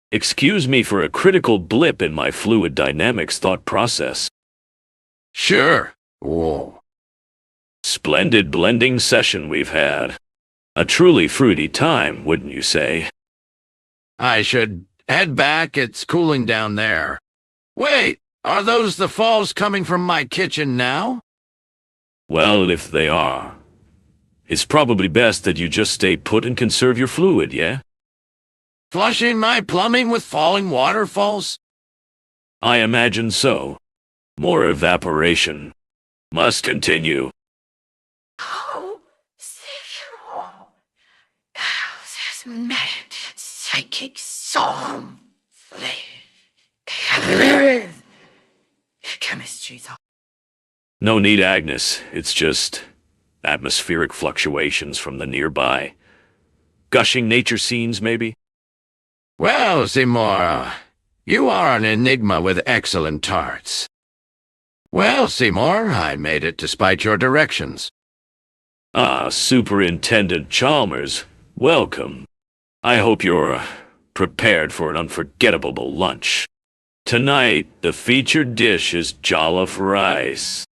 Excuse me for a critical blip in my fluid dynamics thought process. Sure. Whoa. Splendid blending session we've had. A truly fruity time, wouldn't you say? I should head back. It's cooling down there. Wait, are those the falls coming from my kitchen now? Well, if they are, it's probably best that you just stay put and conserve your fluid, yeah? Flushing my plumbing with falling waterfalls? I imagine so. More evaporation. Must continue. Oh, sexual. Oh, this mad psychic storm. Chemistry's all. No need, Agnes. It's just atmospheric fluctuations from the nearby. Gushing nature scenes, maybe? Well, Seymour, you are an enigma with excellent tarts. Well, Seymour, I made it despite your directions. Ah, Superintendent Chalmers, welcome. I hope you're prepared for an unforgettable lunch. Tonight, the featured dish is jollof rice.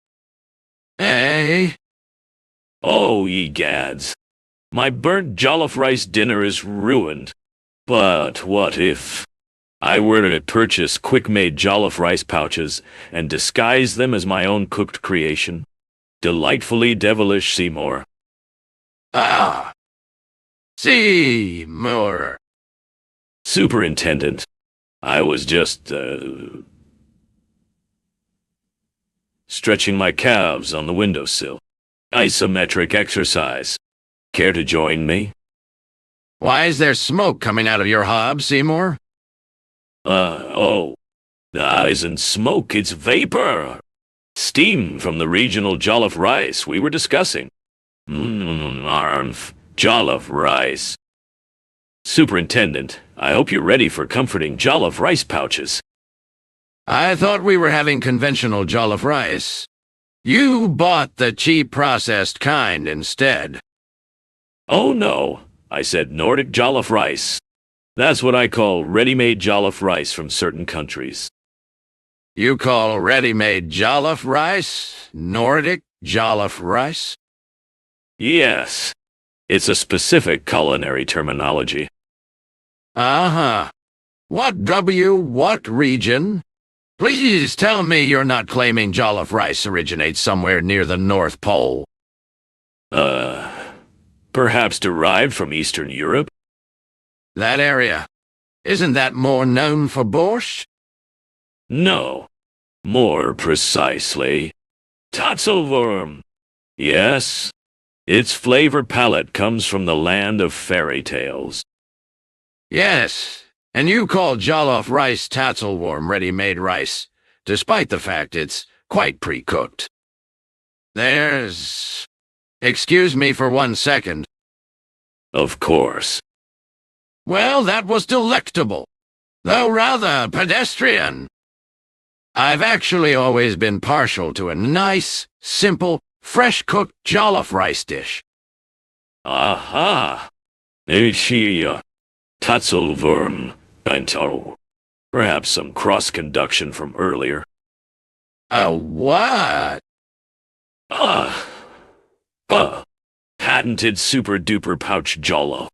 Hey? Oh, ye gads. My burnt jollof rice dinner is ruined. But what if I were to purchase quick-made jollof rice pouches and disguise them as my own cooked creation? Delightfully devilish, Seymour. Ah. Seymour. Superintendent, I was just, stretching my calves on the windowsill. Isometric exercise. Care to join me? Why is there smoke coming out of your hob, Seymour? Oh. Isn't smoke, it's vapor. Steam from the regional jollof rice we were discussing. Jollof rice. Superintendent, I hope you're ready for comforting jollof rice pouches. I thought we were having conventional jollof rice. You bought the cheap processed kind instead. Oh no, I said Nordic jollof rice. That's what I call ready-made jollof rice from certain countries. You call ready-made jollof rice Nordic jollof rice? Yes, it's a specific culinary terminology. Uh-huh. What region? Please tell me you're not claiming jollof rice originates somewhere near the North Pole. Perhaps derived from Eastern Europe? That area. Isn't that more known for borscht? No. More precisely, Tatzelwurm. Yes, its flavor palette comes from the land of fairy tales. Yes, and you call jollof rice Tatzelwurm ready-made rice, despite the fact it's quite pre-cooked. There's... Excuse me for 1 second. Of course. Well, that was delectable, though rather pedestrian. I've actually always been partial to a nice, simple, fresh-cooked jollof rice dish. Aha! Ishia. Tatzelwurm. Bento. Perhaps some cross-conduction from earlier. A what? patented super-duper pouch jollof.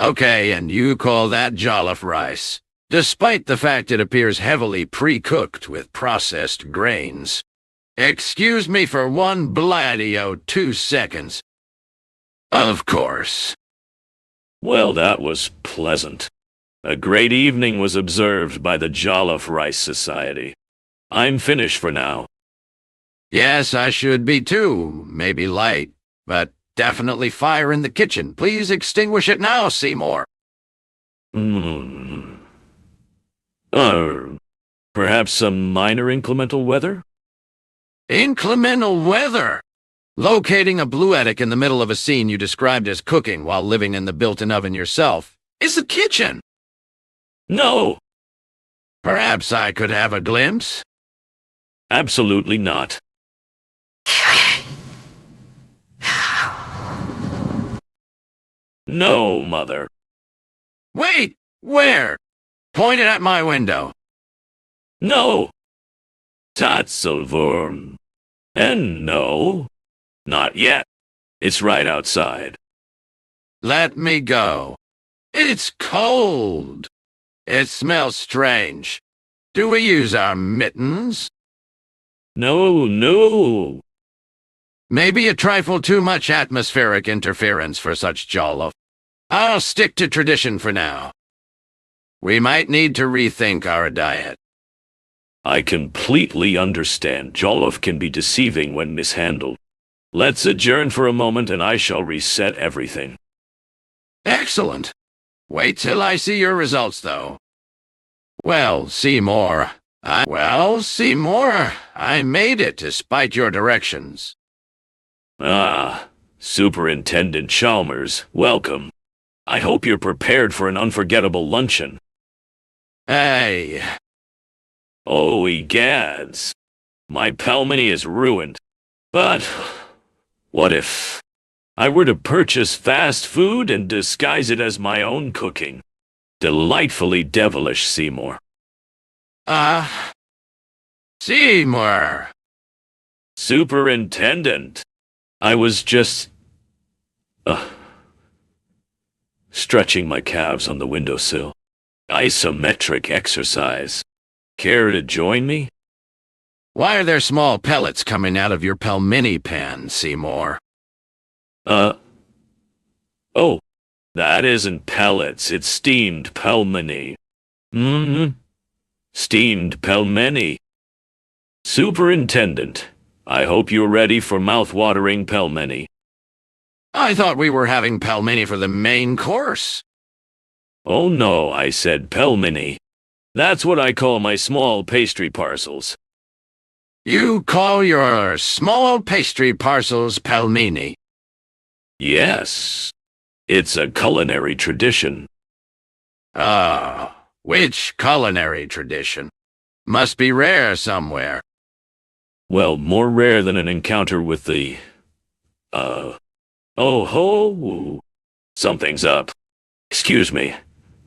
Okay, and you call that jollof rice, despite the fact it appears heavily pre-cooked with processed grains. Excuse me for one bloody-o 2 seconds. Of course. Well, that was pleasant. A great evening was observed by the Jollof Rice Society. I'm finished for now. Yes, I should be too. Maybe light, but definitely fire in the kitchen. Please extinguish it now, Seymour. Hmm. Perhaps some minor inclemental weather? Inclemental weather! Locating a blue attic in the middle of a scene you described as cooking while living in the built-in oven yourself is the kitchen. No! Perhaps I could have a glimpse? Absolutely not. No, Mother. Wait! Where? Point it at my window. No! Tatzelwurm. And no, not yet. It's right outside. Let me go. It's cold. It smells strange. Do we use our mittens? No, no. Maybe a trifle too much atmospheric interference for such jollof. I'll stick to tradition for now. We might need to rethink our diet. I completely understand jollof can be deceiving when mishandled. Let's adjourn for a moment and I shall reset everything. Excellent. Wait till I see your results, though. Well, Seymour, I made it despite your directions. Ah, Superintendent Chalmers, welcome. I hope you're prepared for an unforgettable luncheon. Hey. Oh, egads. My pelmeni is ruined. But what if I were to purchase fast food and disguise it as my own cooking? Delightfully devilish, Seymour. Seymour. Superintendent. I was just stretching my calves on the windowsill. Isometric exercise. Care to join me? Why are there small pellets coming out of your pelmeni pan, Seymour? Oh, that isn't pellets, it's steamed pelmeni. Steamed pelmeni. Superintendent, I hope you're ready for mouth-watering pelmeni. I thought we were having pelmeni for the main course. Oh no, I said pelmeni. That's what I call my small pastry parcels. You call your small pastry parcels pelmeni? Yes. It's a culinary tradition. Which culinary tradition? Must be rare somewhere. Well, more rare than an encounter with the, oh ho, something's up. Excuse me,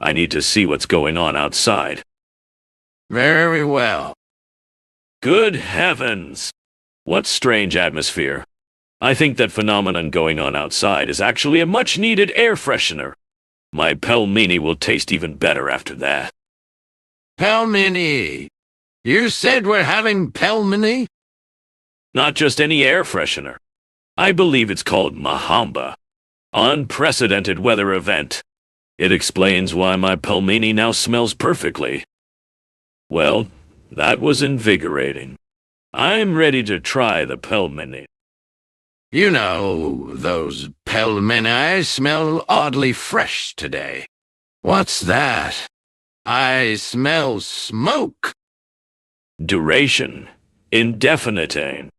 I need to see what's going on outside. Very well. Good heavens! What strange atmosphere. I think that phenomenon going on outside is actually a much-needed air freshener. My pelmeni will taste even better after that. Pelmeni? You said we're having pelmeni? Not just any air freshener. I believe it's called Mahamba. Unprecedented weather event. It explains why my pelmeni now smells perfectly. Well, that was invigorating. I'm ready to try the pelmeni. You know, those pelmeni smell oddly fresh today. What's that? I smell smoke. Duration. Indefinite.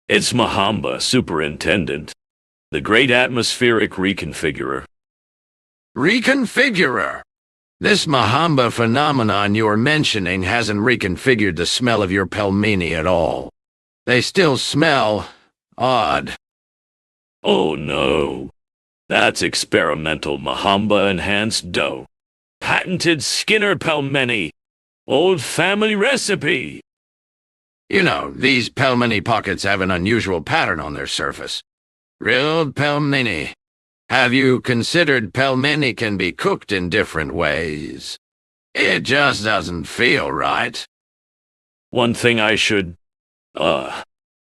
It's Mahamba, Superintendent. The great atmospheric reconfigurer. Reconfigurer? This Mahamba phenomenon you're mentioning hasn't reconfigured the smell of your pelmeni at all. They still smell odd. Oh no. That's experimental Mahamba-enhanced dough. Patented Skinner pelmeni. Old family recipe. You know, these pelmeni pockets have an unusual pattern on their surface. Grilled pelmeni. Have you considered pelmeni can be cooked in different ways? It just doesn't feel right. One thing I should...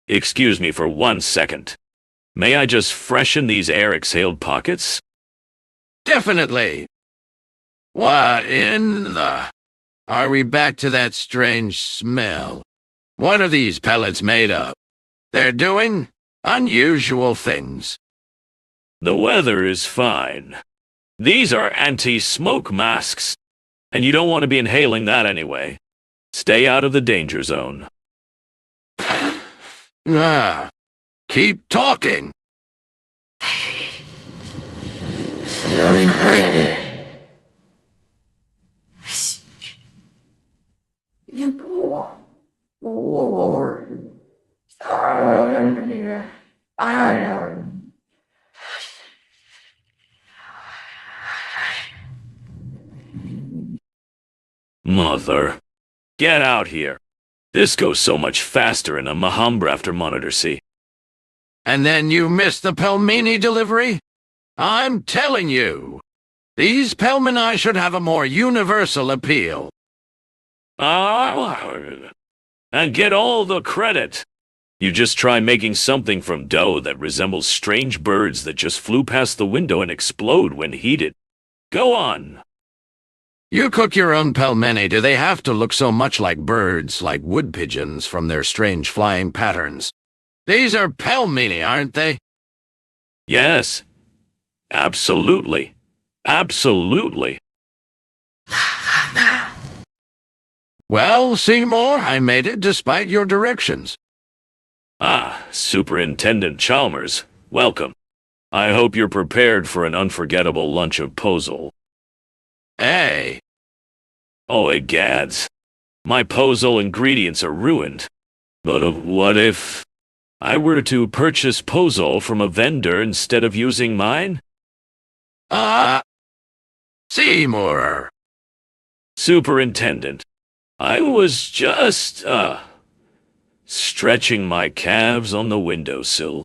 excuse me for 1 second. May I just freshen these air-exhaled pockets? Definitely. What in the... Are we back to that strange smell? What are these pellets made of? They're doing unusual things. The weather is fine. These are anti-smoke masks, and you don't want to be inhaling that anyway. Stay out of the danger zone. Keep talking. Mother. Get out here. This goes so much faster in a Mahambrafter monitor, see? And then you missed the pelmeni delivery? I'm telling you, these pelmeni should have a more universal appeal. And get all the credit. You just try making something from dough that resembles strange birds that just flew past the window and explode when heated. Go on. You cook your own pelmeni. Do they have to look so much like birds, like wood pigeons from their strange flying patterns? These are pelmeni, aren't they? Yes. Absolutely. Absolutely. Well, Seymour, I made it despite your directions. Ah, Superintendent Chalmers, welcome. I hope you're prepared for an unforgettable lunch of Pozole. Hey. Oh, egads. My Pozole ingredients are ruined. But what if I were to purchase Pozole from a vendor instead of using mine? Seymour. Superintendent, I was just, stretching my calves on the windowsill.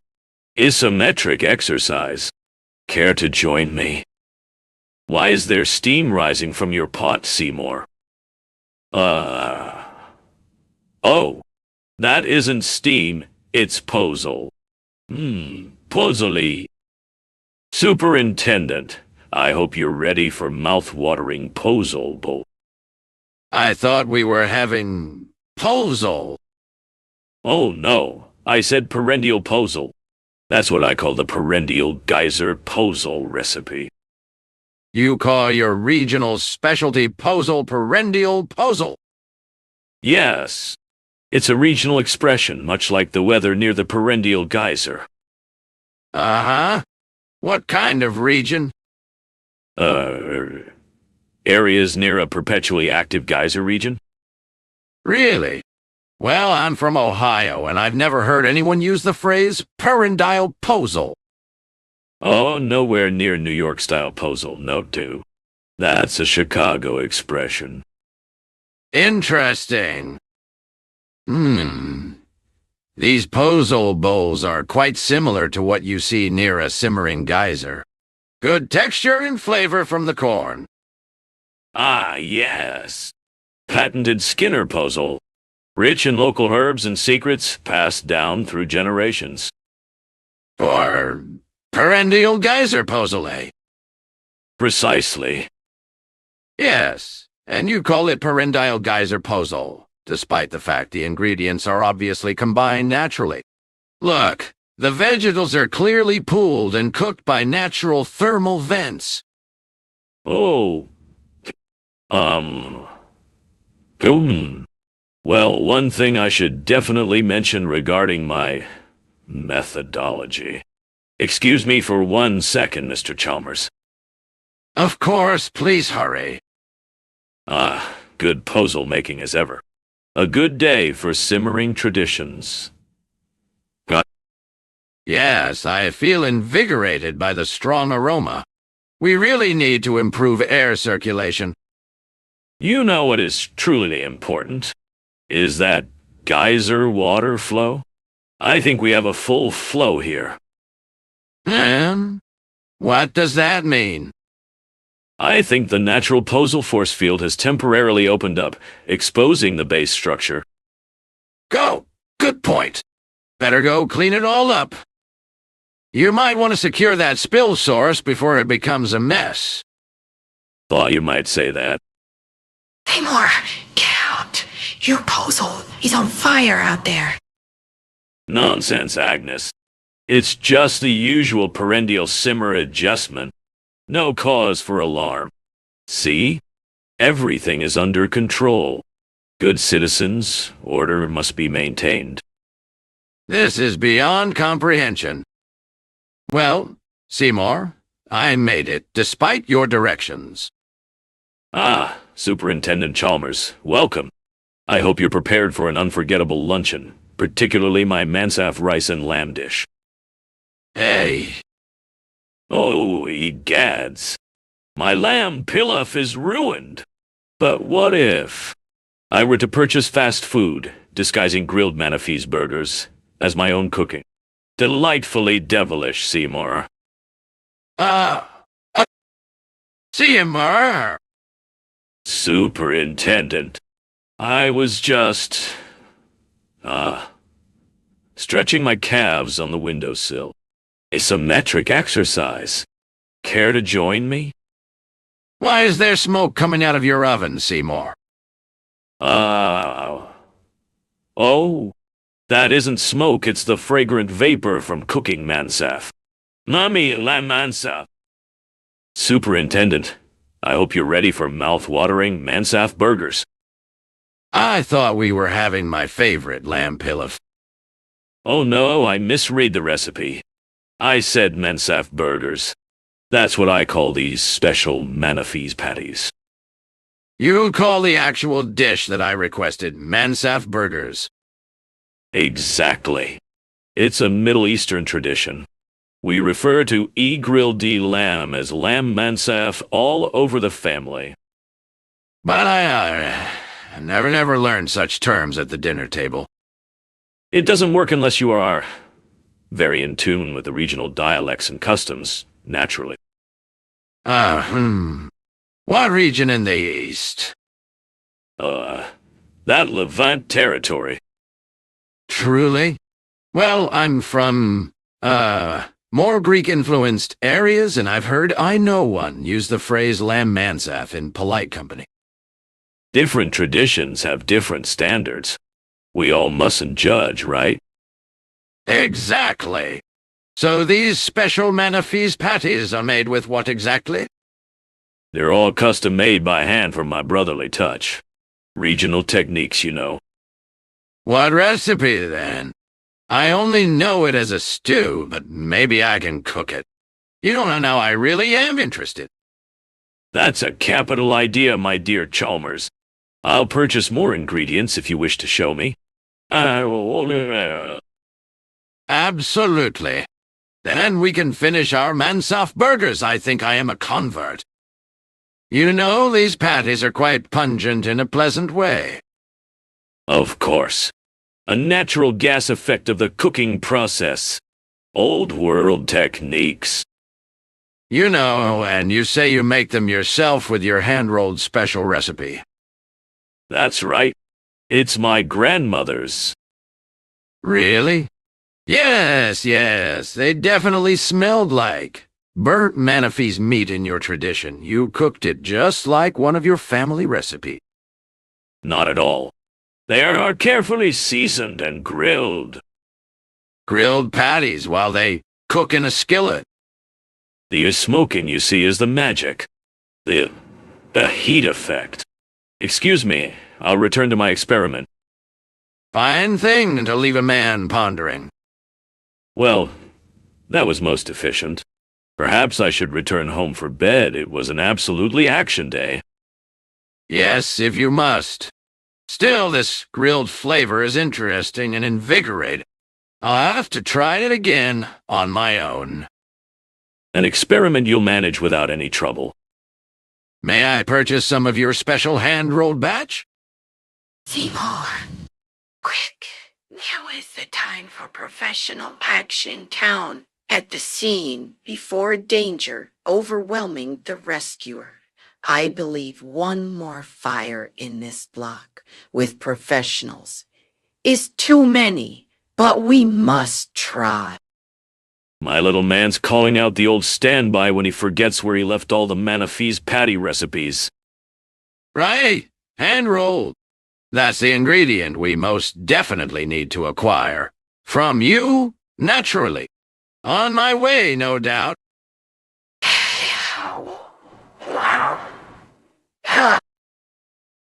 Isometric exercise. Care to join me? Why is there steam rising from your pot, Seymour? Oh, that isn't steam, it's Pozole. Pozole. Superintendent, I hope you're ready for mouth-watering Pozole bowl. I thought we were having Pozole. Oh no, I said perennial Pozole. That's what I call the perennial geyser Pozole recipe. You call your regional specialty Pozole perennial Pozole? Yes. It's a regional expression, much like the weather near the perennial geyser. Uh-huh. What kind of region? Areas near a perpetually active geyser region? Really? Well, I'm from Ohio, and I've never heard anyone use the phrase perennial Pozole. Oh, nowhere near New York-style Pozole, no do. That's a Chicago expression. Interesting. These Pozole bowls are quite similar to what you see near a simmering geyser. Good texture and flavor from the corn. Ah, yes. Patented Skinner Pozole. Rich in local herbs and secrets passed down through generations. Or perennial geyser Pozole. Precisely. Yes, and you call it perennial geyser Pozole, despite the fact the ingredients are obviously combined naturally. Look, the vegetables are clearly pooled and cooked by natural thermal vents. Oh. Well, one thing I should definitely mention regarding my methodology. Excuse me for 1 second, Mr. Chalmers. Of course, please hurry. Ah, good Pozole making as ever. A good day for simmering traditions. Yes, I feel invigorated by the strong aroma. We really need to improve air circulation. You know what is truly important? Is that geyser water flow? I think we have a full flow here. And what does that mean? I think the natural posal force field has temporarily opened up, exposing the base structure. Go! Good point. Better go clean it all up. You might want to secure that spill source before it becomes a mess. Thought you might say that. Seymour, get out. Your posal is on fire out there. Nonsense, Agnes. It's just the usual perennial simmer adjustment. No cause for alarm. See? Everything is under control. Good citizens, order must be maintained. This is beyond comprehension. Well, Seymour, I made it, despite your directions. Ah, Superintendent Chalmers, welcome. I hope you're prepared for an unforgettable luncheon, particularly my mansaf rice and lamb dish. Hey. Oh, egads. My lamb pilaf is ruined. But what if I were to purchase fast food, disguising grilled Manife's burgers, as my own cooking? Delightfully devilish, Seymour. Seymour! Superintendent. I was just... stretching my calves on the windowsill. A symmetric exercise. Care to join me? Why is there smoke coming out of your oven, Seymour? Oh, that isn't smoke, it's the fragrant vapor from cooking mansaf. Nami la mansaf. Superintendent, I hope you're ready for mouth-watering mansaf burgers. I thought we were having my favorite lamb pilaf. Oh no, I misread the recipe. I said mansaf burgers. That's what I call these special Manife's patties. You call the actual dish that I requested mansaf burgers. Exactly. It's a Middle Eastern tradition. We refer to grilled lamb as lamb mansaf all over the family. But I never learned such terms at the dinner table. It doesn't work unless you are very in tune with the regional dialects and customs, naturally. What region in the east? That Levant territory. Truly? Well, I'm from, more Greek-influenced areas, and I've heard I know one use the phrase lamb mansaf in polite company. Different traditions have different standards. We all mustn't judge, right? Exactly. So these special Manife's patties are made with what exactly? They're all custom-made by hand for my brotherly touch. Regional techniques, you know. What recipe, then? I only know it as a stew, but maybe I can cook it. You don't know, now I really am interested. That's a capital idea, my dear Chalmers. I'll purchase more ingredients if you wish to show me. Absolutely. Then we can finish our mansaf burgers. I think I am a convert. You know, these patties are quite pungent in a pleasant way. Of course. A natural gas effect of the cooking process. Old world techniques. You know, and you say you make them yourself with your hand-rolled special recipe. That's right. It's my grandmother's. Really? Yes, they definitely smelled like burnt Manife's meat in your tradition. You cooked it just like one of your family recipes. Not at all. They are carefully seasoned and grilled. Grilled patties while they cook in a skillet. The smoking, you see, is the magic. The heat effect. Excuse me, I'll return to my experiment. Fine thing to leave a man pondering. Well, that was most efficient. Perhaps I should return home for bed. It was an absolutely action day. Yes, if you must. Still, this grilled flavor is interesting and invigorating. I'll have to try it again on my own. An experiment you'll manage without any trouble. May I purchase some of your special hand-rolled batch? Seymour, quick. Now is the time for professional action town. At the scene, before danger overwhelming the rescuer, I believe one more fire in this block with professionals is too many, but we must try. My little man's calling out the old standby when he forgets where he left all the Manifee's patty recipes. Right, hand-rolled. That's the ingredient we most definitely need to acquire. From you, naturally. On my way, no doubt.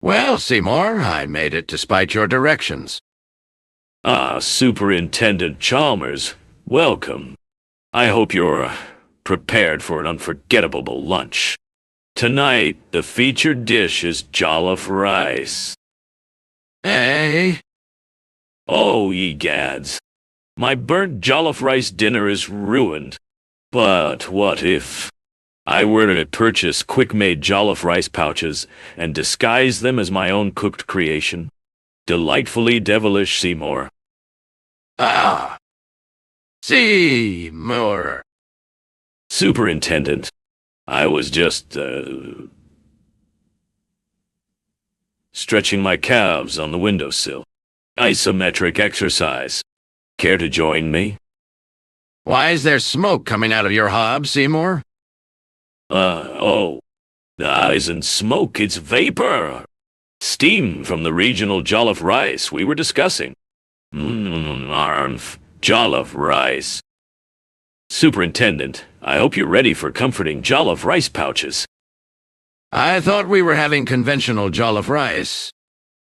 Well, Seymour, I made it despite your directions. Ah, Superintendent Chalmers, welcome. I hope you're prepared for an unforgettable lunch. Tonight, the featured dish is jollof rice. Hey, Oh, ye gads. My burnt jollof rice dinner is ruined. But what if I were to purchase quick-made jollof rice pouches and disguise them as my own cooked creation? Delightfully devilish, Seymour. ah, Seymour. Superintendent, I was just, stretching my calves on the windowsill. Isometric exercise. Care to join me? Why is there smoke coming out of your hob, Seymour? Oh. Isn't smoke, it's vapor. Steam from the regional jollof rice we were discussing. Jollof rice. Superintendent, I hope you're ready for comforting jollof rice pouches. I thought we were having conventional jollof rice.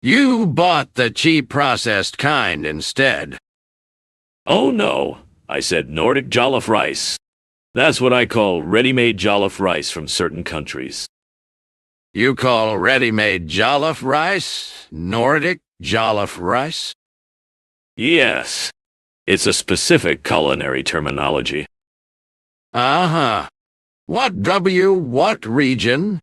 You bought the cheap processed kind instead. Oh no, I said Nordic jollof rice. That's what I call ready-made jollof rice from certain countries. You call ready-made jollof rice Nordic jollof rice? Yes, it's a specific culinary terminology. Uh-huh. What region?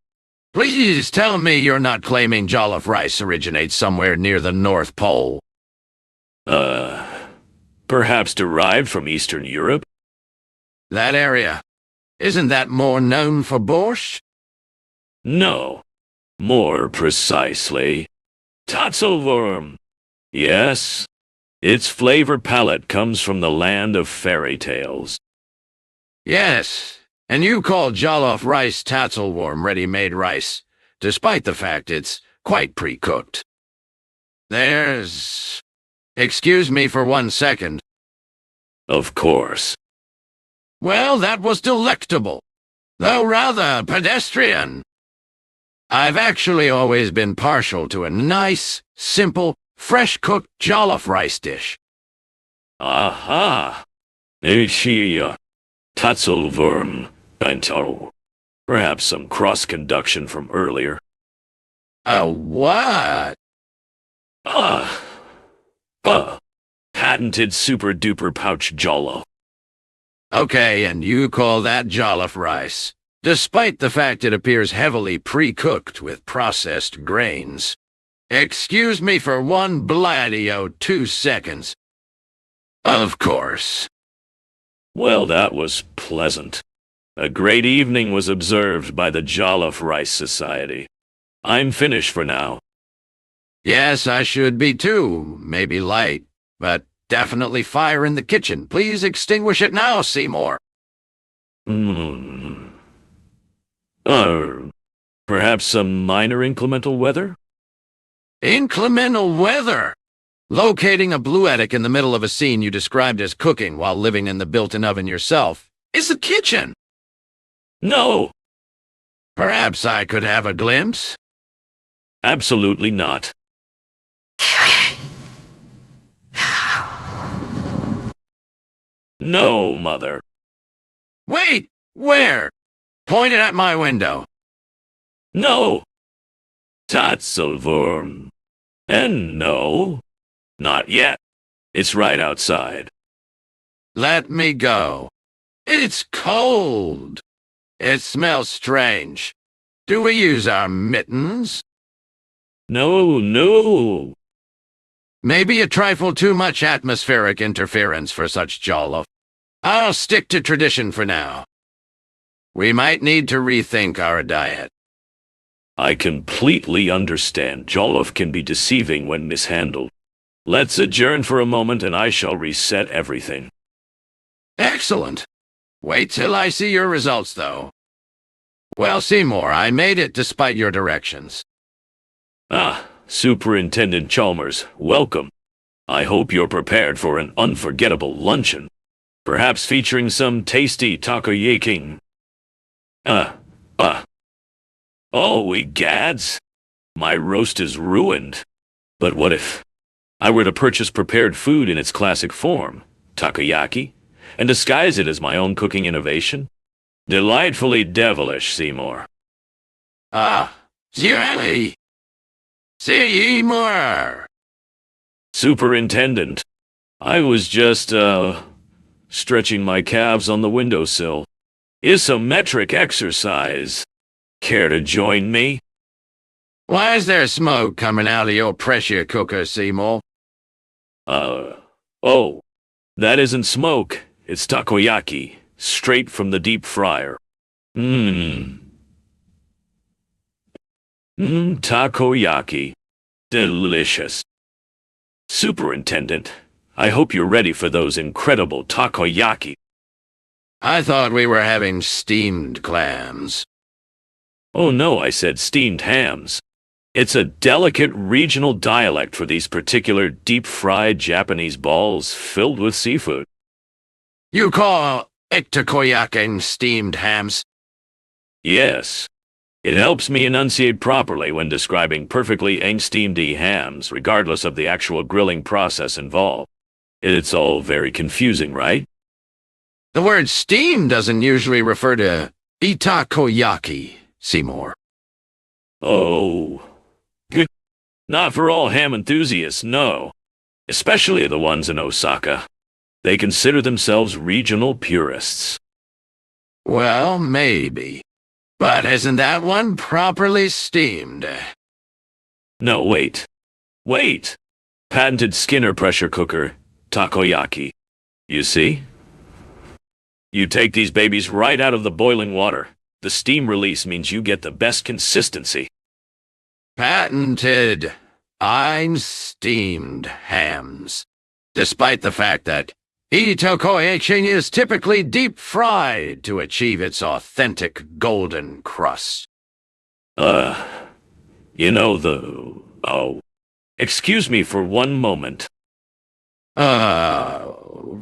Please tell me you're not claiming jollof rice originates somewhere near the North Pole. Perhaps derived from Eastern Europe? That area. Isn't that more known for borscht? No. More precisely, Tatzelwurm. Yes, its flavor palette comes from the land of fairy tales. Yes, and you call jollof rice Tatzelwurm ready-made rice, despite the fact it's quite pre-cooked. There's... Excuse me for 1 second. Of course. Well, that was delectable, though rather pedestrian. I've actually always been partial to a nice, simple, fresh-cooked jollof rice dish. Aha! Ishia. Tatzelwurm. Perhaps some cross-conduction from earlier. A what? Patented super-duper pouch jollo. Okay, and you call that jollof rice, despite the fact it appears heavily pre-cooked with processed grains. Excuse me for 1 2 seconds. Of course. Well, that was pleasant. A great evening was observed by the Jollof Rice Society. I'm finished for now. Yes, I should be too. Maybe light, but definitely fire in the kitchen. Please extinguish it now, Seymour. Perhaps some minor inclemental weather? Inclemental weather. Locating a blue attic in the middle of a scene you described as cooking while living in the built-in oven yourself is the kitchen. No, Perhaps I could have a glimpse? absolutely not. No, Mother. Wait! Where? Point it at my window. No. Tatzelwurm. And no, not yet. It's right outside. Let me go. It's cold. It smells strange. Do we use our mittens? No. Maybe a trifle too much atmospheric interference for such jollof. I'll stick to tradition for now. We might need to rethink our diet. I completely understand Jollof can be deceiving when mishandled. Let's adjourn for a moment and I shall reset everything. Excellent. Wait till I see your results, though. Well, Seymour, I made it despite your directions. Ah, Superintendent Chalmers, welcome. I hope you're prepared for an unforgettable luncheon, perhaps featuring some tasty takoyaki. Oh, egads! My roast is ruined. But what if I were to purchase prepared food in its classic form, takoyaki, and disguise it as my own cooking innovation? Delightfully devilish, Seymour. Really? Seymour! Superintendent, I was just, stretching my calves on the windowsill. Isometric exercise. Care to join me? Why is there smoke coming out of your pressure cooker, Seymour? Oh, that isn't smoke. It's takoyaki, straight from the deep fryer. Takoyaki. Delicious. Superintendent, I hope you're ready for those incredible takoyaki. I thought we were having steamed clams. Oh no, I said steamed hams. It's a delicate regional dialect for these particular deep-fried Japanese balls filled with seafood. You call takoyaki steamed hams? Yes. It helps me enunciate properly when describing perfectly steamed hams, regardless of the actual grilling process involved. It's all very confusing, right? The word steam doesn't usually refer to takoyaki, Seymour. Oh. Not for all ham enthusiasts, no. Especially the ones in Osaka. They consider themselves regional purists. Well, maybe. But isn't that one properly steamed? No, wait. Wait! Patented Skinner pressure cooker, takoyaki. You see? You take these babies right out of the boiling water. The steam release means you get the best consistency. Patented steamed hams. Despite the fact that takoyaki is typically deep-fried to achieve its authentic golden crust. Oh, excuse me for one moment. No.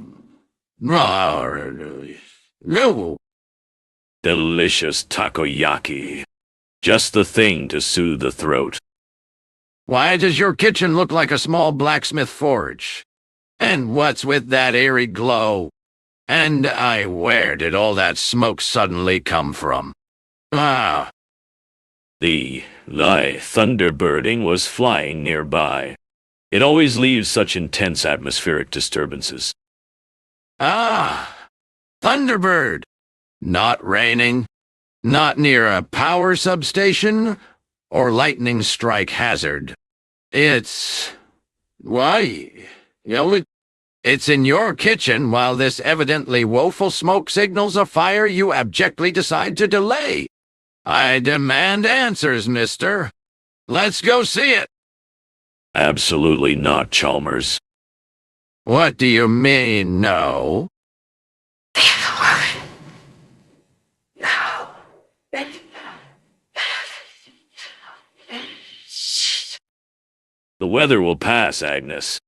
Delicious takoyaki. Just the thing to soothe the throat. Why does your kitchen look like a small blacksmith forge? And what's with that eerie glow? And where did all that smoke suddenly come from? The thunderbirding was flying nearby. It always leaves such intense atmospheric disturbances. Thunderbird. Not raining, not near a power substation, or lightning strike hazard. It's in your kitchen while this evidently woeful smoke signals a fire you abjectly decide to delay. I demand answers, mister. Let's go see it. Absolutely not, Chalmers. What do you mean, no? The weather will pass, Agnes.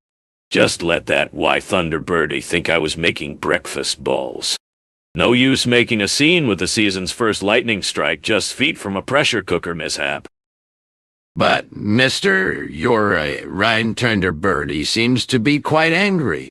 Just let that Thunderbirdie think I was making breakfast balls. No use making a scene with the season's first lightning strike just feet from a pressure cooker mishap. But, mister, your Thunderbirdie seems to be quite angry.